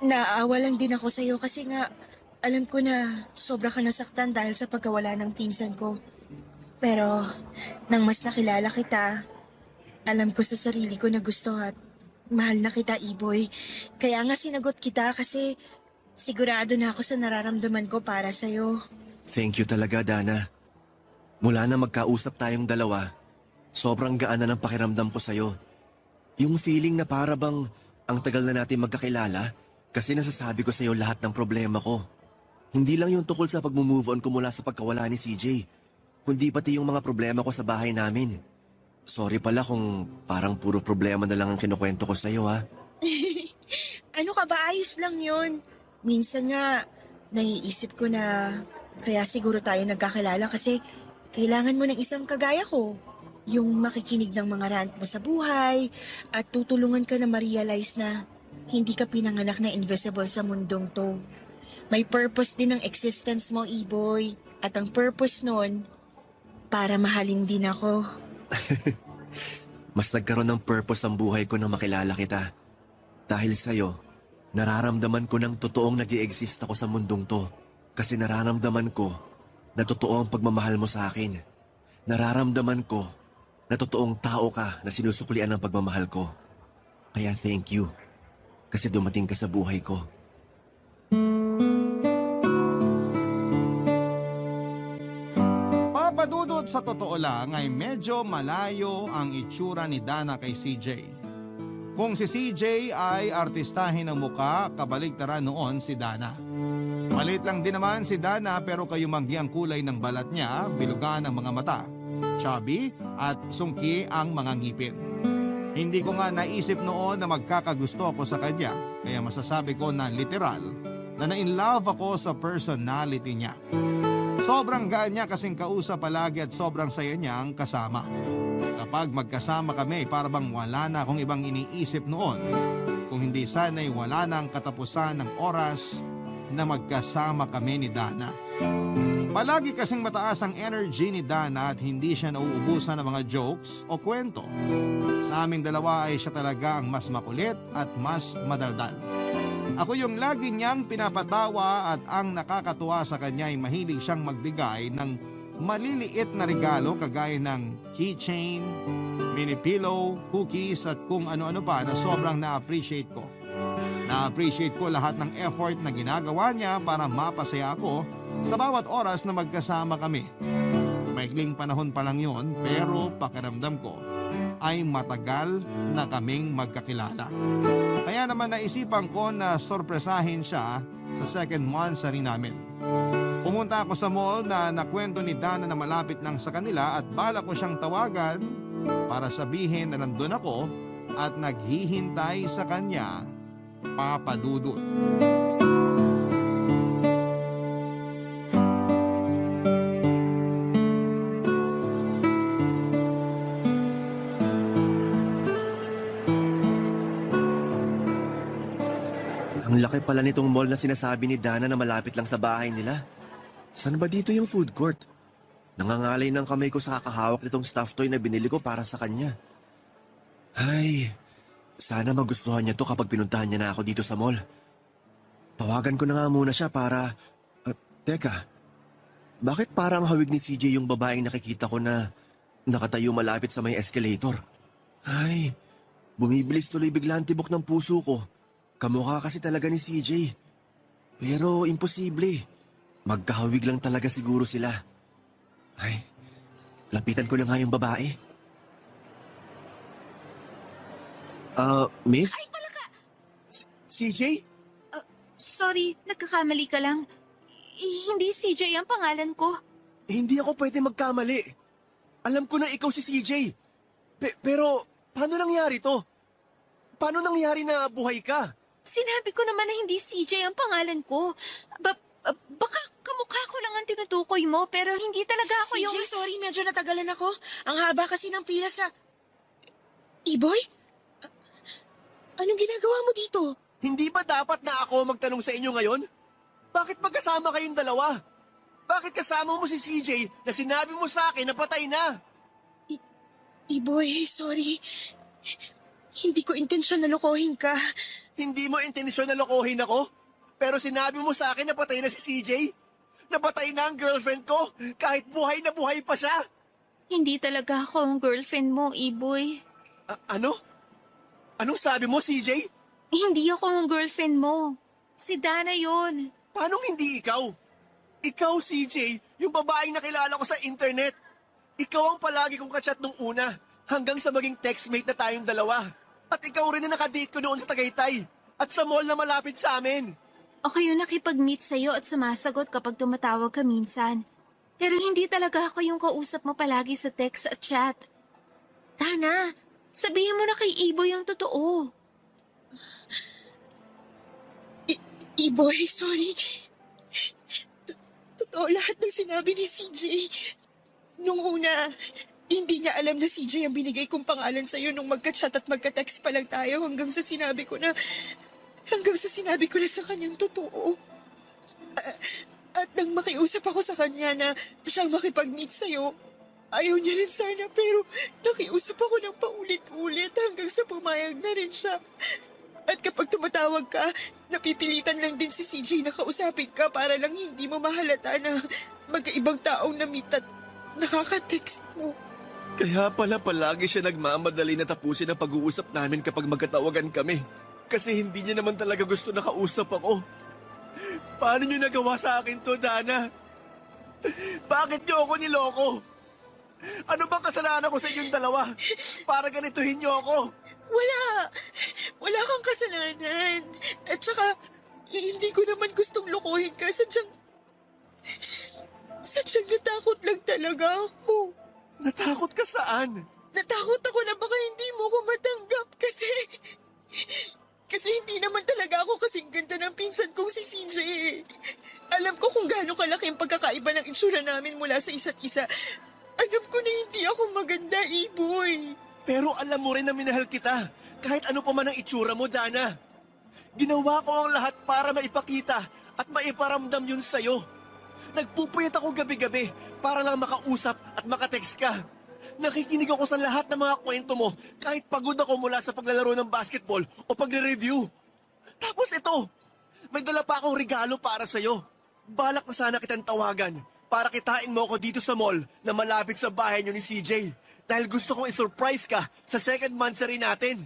naaawa lang din ako sa'yo kasi nga, alam ko na sobra ka nasaktan dahil sa pagkawala ng pinsan ko. Pero, nang mas nakilala kita, alam ko sa sarili ko na gusto at mahal na kita, Iboy. Kaya nga sinagot kita kasi sigurado na ako sa nararamdaman ko para sa'yo.
Thank you talaga, Dana. Mula na magkausap tayong dalawa, sobrang gaan na ng pakiramdam ko sa'yo. Yung feeling na para bang ang tagal na natin magkakilala kasi nasasabi ko sa'yo lahat ng problema ko. Hindi lang yung tukol sa pag-move on ko mula sa pagkawala ni CJ, kundi pati yung mga problema ko sa bahay namin. Sorry pala kung parang puro problema na lang ang kinukwento ko sa'yo ha.
Ano ka ba? Ayos lang yun. Minsan nga, naiisip ko na kaya siguro tayo nagkakilala kasi kailangan mo ng isang kagaya ko. Yung makikinig ng mga rant mo sa buhay at tutulungan ka na ma-realize na hindi ka pinanganak na invisible sa mundong to. May purpose din ang existence mo, Iboy. At ang purpose nun, para mahalin din ako.
Mas nagkaroon ng purpose ang buhay ko nang makilala kita. Dahil sa'yo, nararamdaman ko ng totoong nag-i-exist ako sa mundong to. Kasi nararamdaman ko na totoo ang pagmamahal mo sa akin. Nararamdaman ko na totoong tao ka na sinusuklian ng pagmamahal ko. Kaya thank you. Kasi dumating ka sa buhay ko.
Papadudod sa totoo lang ay medyo malayo ang itsura ni Dana kay CJ. Kung si CJ ay artistahin ng muka, kabaligtaran noon si Dana. Malit lang din naman si Dana pero kayumanggi ang kulay ng balat niya, bilugan ang mga mata, chubby at sungki ang mga ngipin. Hindi ko nga naisip noon na magkakagusto ako sa kanya, kaya masasabi ko na literal na na-inlove ako sa personality niya. Sobrang gaan niya kasing kausap palagi at sobrang saya niyang kasama. Kapag magkasama kami, para bang wala na akong ibang iniisip noon. Kung hindi sana'y wala na ang katapusan ng oras na magkasama kami ni Dana. Palagi kasing mataas ang energy ni Dana at hindi siya nauubusan ng mga jokes o kwento. Sa aming dalawa ay siya talaga ang mas makulit at mas madaldal. Ako yung lagi niyang pinapatawa at ang nakakatuwa sa kanya ay mahilig siyang magbigay ng maliliit na regalo kagaya ng keychain, mini pillow, cookies at kung ano-ano pa na sobrang na-appreciate ko. Na-appreciate ko lahat ng effort na ginagawa niya para mapasaya ako sa bawat oras na magkasama kami. Maikling panahon pa lang yun pero pakiramdam ko ay matagal na kaming magkakilala. Kaya naman naisipan ko na sorpresahin siya sa second monthsary namin. Pumunta ako sa mall na nakwento ni Dana na malapit lang sa kanila at bala ko siyang tawagan para sabihin na nandun ako at naghihintay sa kanya, Papa Dudut.
laki pala nitong mall na sinasabi ni Dana na malapit lang sa bahay nila. Saan ba dito yung food court? Nangangalay ng kamay ko sa kakahawak nitong stuffed toy na binili ko para sa kanya. Ay, sana magustuhan niya to kapag pinuntahan niya na ako dito sa mall. Tawagan ko na nga muna siya para... teka, bakit parang hawig ni CJ yung babaeng nakikita ko na nakatayo malapit sa may escalator? Ay, bumibilis tuloy bigla ang tibok ng puso ko. Kamukha kasi talaga ni CJ. Pero imposible. Magkahawig lang talaga siguro sila. Ay, lapitan ko na nga yung babae. Miss?
Ay, palaka!
CJ?
Sorry, nagkakamali ka lang. Hindi CJ ang pangalan ko.
Hindi ako pwede magkamali. Alam ko na ikaw si CJ. Pero, paano nangyari to? Paano nangyari na buhay ka?
Sinabi ko naman na hindi CJ ang pangalan ko. Baka kamukha ko lang ang tinutukoy mo, pero hindi talaga ako
CJ,
yung...
sorry, medyo natagalan ako. Ang haba kasi ng pila sa... Iboy? Anong ginagawa mo dito?
Hindi ba dapat na ako magtanong sa inyo ngayon? Bakit magkasama kayong dalawa? Bakit kasama mo si CJ na sinabi mo sa akin na patay na?
Iboy, sorry. Hindi ko intensyon na lokohin ka.
Hindi mo intensyon na lokohin ako? Pero sinabi mo sa akin na patay na si CJ? Napatay na ang girlfriend ko kahit buhay na buhay pa siya?
Hindi talaga ako ang girlfriend mo, Iboy.
Ano? Anong sabi mo, CJ?
Hindi ako ang girlfriend mo. Si Dana yun.
Paano hindi ikaw? Ikaw, CJ, yung babaeng nakilala ko sa internet. Ikaw ang palagi kong kachat nung una, hanggang sa maging textmate na tayong dalawa. At ikaw rin na nakadate ko noon sa Tagaytay, at sa mall na malapit sa amin.
Ako yung nakipag-meet sa'yo at sumasagot kapag tumatawag ka minsan. Pero hindi talaga ako yung kausap mo palagi sa text at chat. Dana, sabihin mo na kay Iboy yung totoo.
Iboy, sorry. Totoo lahat ng sinabi ni CJ. Nung una, hindi niya alam na CJ ang binigay kong pangalan sa'yo nung magka-chat at magka-text pa lang tayo hanggang sa sinabi ko na sa kanyang totoo. At nang makiusap ako sa kanya na siyang makipag-meet sa'yo, ayaw niya rin sana pero nakiusap ako ng paulit-ulit hanggang sa pumayag na rin siya. At kapag tumatawag ka, napipilitan lang din si CJ na kausapin ka para lang hindi mo mahalata na magkaibang taong na-meet at nakaka-text mo.
Kaya pala palagi siya nagmamadali na tapusin ang pag-uusap namin kapag magkatawagan kami. Kasi hindi niya naman talaga gusto na kausap ako. Paano niyo nagawa sa akin to, Dana? Bakit niyo ako niloko? Ano bang kasalanan ko sa inyong dalawa? Para ganituhin niyo ako?
Wala kang kasalanan. At saka, hindi ko naman gustong lokohin ka. Sadyang natakot lang talaga ako.
Natakot ka saan?
Natakot ako na baka hindi mo ko matanggap kasi hindi naman talaga ako kasing ganda ng pinsan kong si CJ. Alam ko kung gaano kalaki ang pagkakaiba ng itsura namin mula sa isa't isa. Alam ko na hindi ako maganda, Iboy.
Pero alam mo rin na minahal kita. Kahit ano pa man ang itsura mo, Dana. Ginawa ko ang lahat para maipakita at maiparamdam yun sa'yo. Nagpupuyat ako gabi-gabi para lang makausap at makatext ka. Nakikinig ako sa lahat ng mga kwento mo kahit pagod ako mula sa paglalaro ng basketball o pagre-review. Tapos ito, may dala pa akong regalo para sa'yo. Balak na sana kitang tawagan para kitain mo ako dito sa mall na malapit sa bahay niyo ni CJ. Dahil gusto kong isurprise ka sa second monthsary natin.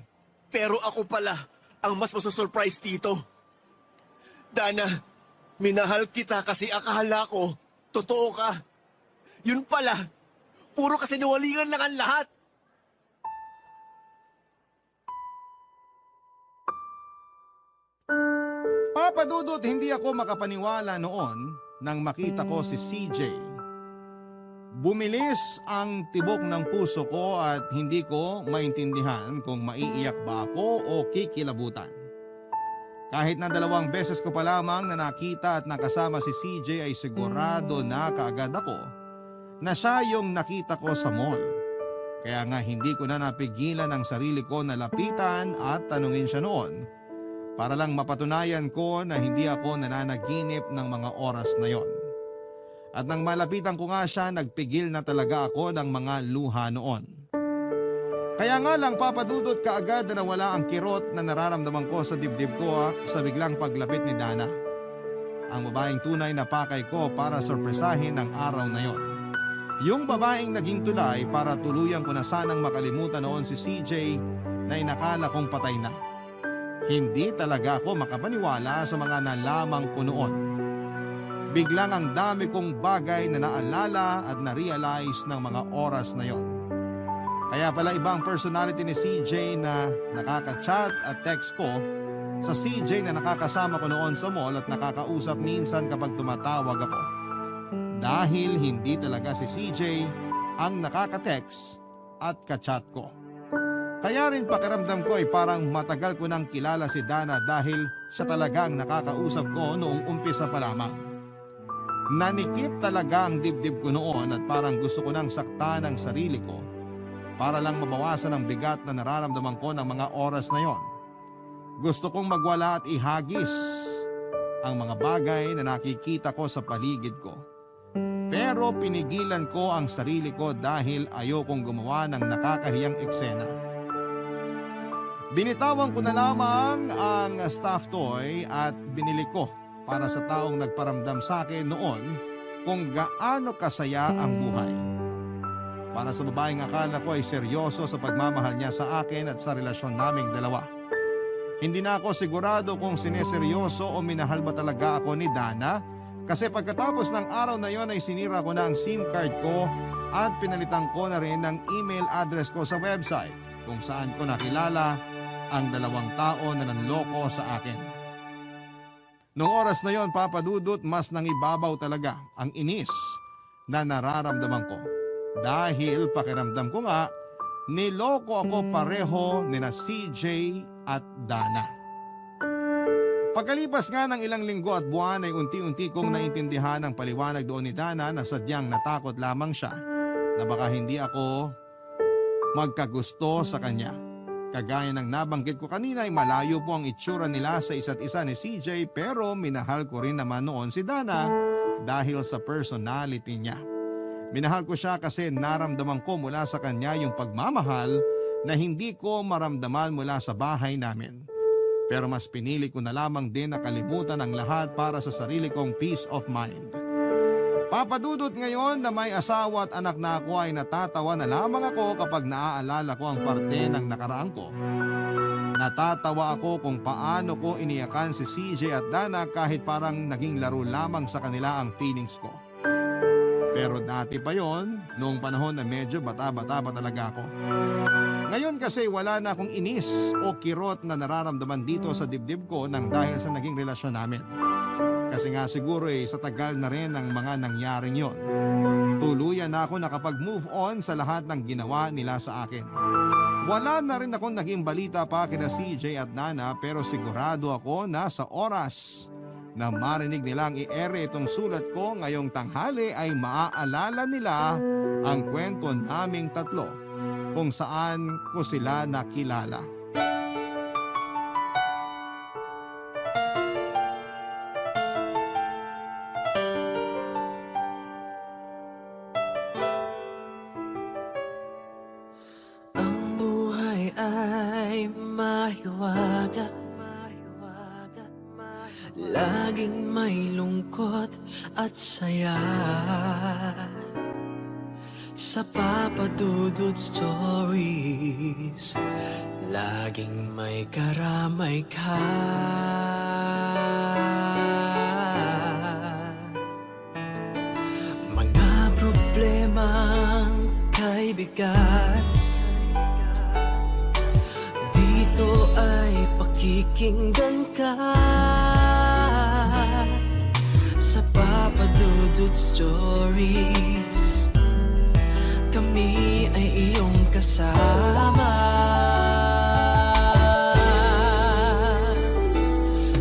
Pero ako pala ang mas masusurprise dito. Dana, minahal kita kasi akala ko totoo ka. Yun pala, puro kasinungalingan lang ang lahat.
Papa Dudut, hindi ako makapaniwala noon nang makita ko si CJ. Bumilis ang tibok ng puso ko at hindi ko maintindihan kung maiiyak ba ako o kikilabutan. Kahit na 2 beses ko pa lamang na nakita at nakasama si CJ ay sigurado na kaagad ako na siya yung nakita ko sa mall. Kaya nga hindi ko na napigilan ang sarili ko na lapitan at tanungin siya noon para lang mapatunayan ko na hindi ako nananaginip ng mga oras na yon. At nang malapitan ko nga siya, nagpigil na talaga ako ng mga luha noon. Kaya nga lang papadudot kaagad na nawala ang kirot na nararamdaman ko sa dibdib ko sa biglang paglapit ni Dana. Ang babaeng tunay na pakay ko para sorpresahin ang araw na yon. Yung babaeng naging tulay para tuluyan ko na sanang makalimutan noon si CJ na inakala kong patay na. Hindi talaga ako makapaniwala sa mga nalaman ko noon. Biglang ang dami kong bagay na naalala at na-realize ng mga oras na yon. Kaya pala ibang personality ni CJ na nakaka-chat at text ko sa CJ na nakakasama ko noon sa mall at nakakausap minsan kapag tumatawag ako. Dahil hindi talaga si CJ ang nakaka-text at ka-chat ko. Kaya rin pakiramdam ko ay parang matagal ko nang kilala si Dana dahil siya talagang nakakausap ko noong umpisa pa lamang. Nanikip talaga ang dibdib ko noon at parang gusto ko nang saktan ang sarili ko para lang mabawasan ang bigat na nararamdaman ko ng mga oras na yon. Gusto kong magwala at ihagis ang mga bagay na nakikita ko sa paligid ko. Pero pinigilan ko ang sarili ko dahil ayokong gumawa ng nakakahiyang eksena. Binitawan ko na lamang ang stuffed toy at binili ko para sa taong nagparamdam sa akin noon kung gaano kasaya ang buhay. Para sa babaeng akala ko ay seryoso sa pagmamahal niya sa akin at sa relasyon naming dalawa. Hindi na ako sigurado kung sineseryoso o minahal ba talaga ako ni Dana kasi pagkatapos ng araw na yon ay sinira ko na ang SIM card ko at pinalitan ko na rin ang email address ko sa website kung saan ko nakilala ang dalawang tao na nanloko sa akin. Noong oras na yon, Papa Dudut, mas nangibabaw talaga ang inis na nararamdaman ko. Dahil pakiramdam ko nga, niloko ako pareho nina CJ at Dana. Pagkalipas nga ng ilang linggo at buwan ay unti-unti kong naintindihan ang paliwanag doon ni Dana na sadyang natakot lamang siya na baka hindi ako magkagusto sa kanya. Kagaya ng nabanggit ko kanina ay malayo po ang itsura nila sa isa't isa ni CJ pero minahal ko rin naman noon si Dana dahil sa personality niya. Minahal ko siya kasi naramdaman ko mula sa kanya yung pagmamahal na hindi ko maramdaman mula sa bahay namin. Pero mas pinili ko na lamang din na kalimutan ang lahat para sa sarili kong peace of mind. Papadudot ngayon na may asawa at anak na ako ay natatawa na lamang ako kapag naaalala ko ang parte ng nakaraan ko. Natatawa ako kung paano ko iniyakan si CJ at Dana kahit parang naging laro lamang sa kanila ang feelings ko. Pero dati pa yon, noong panahon na medyo bata-bata pa talaga ako. Ngayon kasi wala na akong inis o kirot na nararamdaman dito sa dibdib ko nang dahil sa naging relasyon namin. Kasi nga siguro sa tagal na rin ang mga nangyaring yon. Tuluyan na ako nakapag-move on sa lahat ng ginawa nila sa akin. Wala na rin akong naging balita pa kina CJ at Dana pero sigurado ako na sa oras na marinig nilang i-ere itong sulat ko ngayong tanghali ay maaalala nila ang kwento naming tatlo kung saan ko sila nakilala.
Ang buhay ay mahiwaga, laging may lungkot at saya. Sa Papa Dudut Stories, laging may karamay ka. Mga problemang kaibigan, dito ay pakikinggan ka. Sa Papa Dudut Stories, kami ay iyong kasama.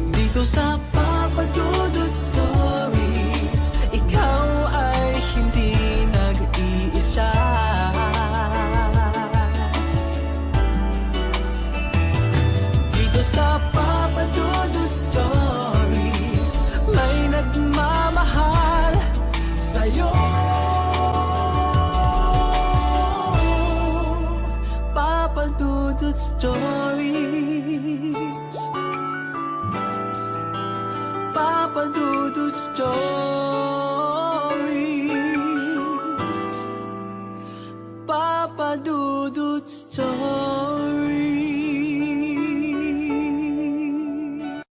Dito sa Papa Dudut Stories, ikaw ay hindi nag-iisa. Dito sa Papa Dudut Stories. Papa Dudut Stories. Papa Dudut Stories.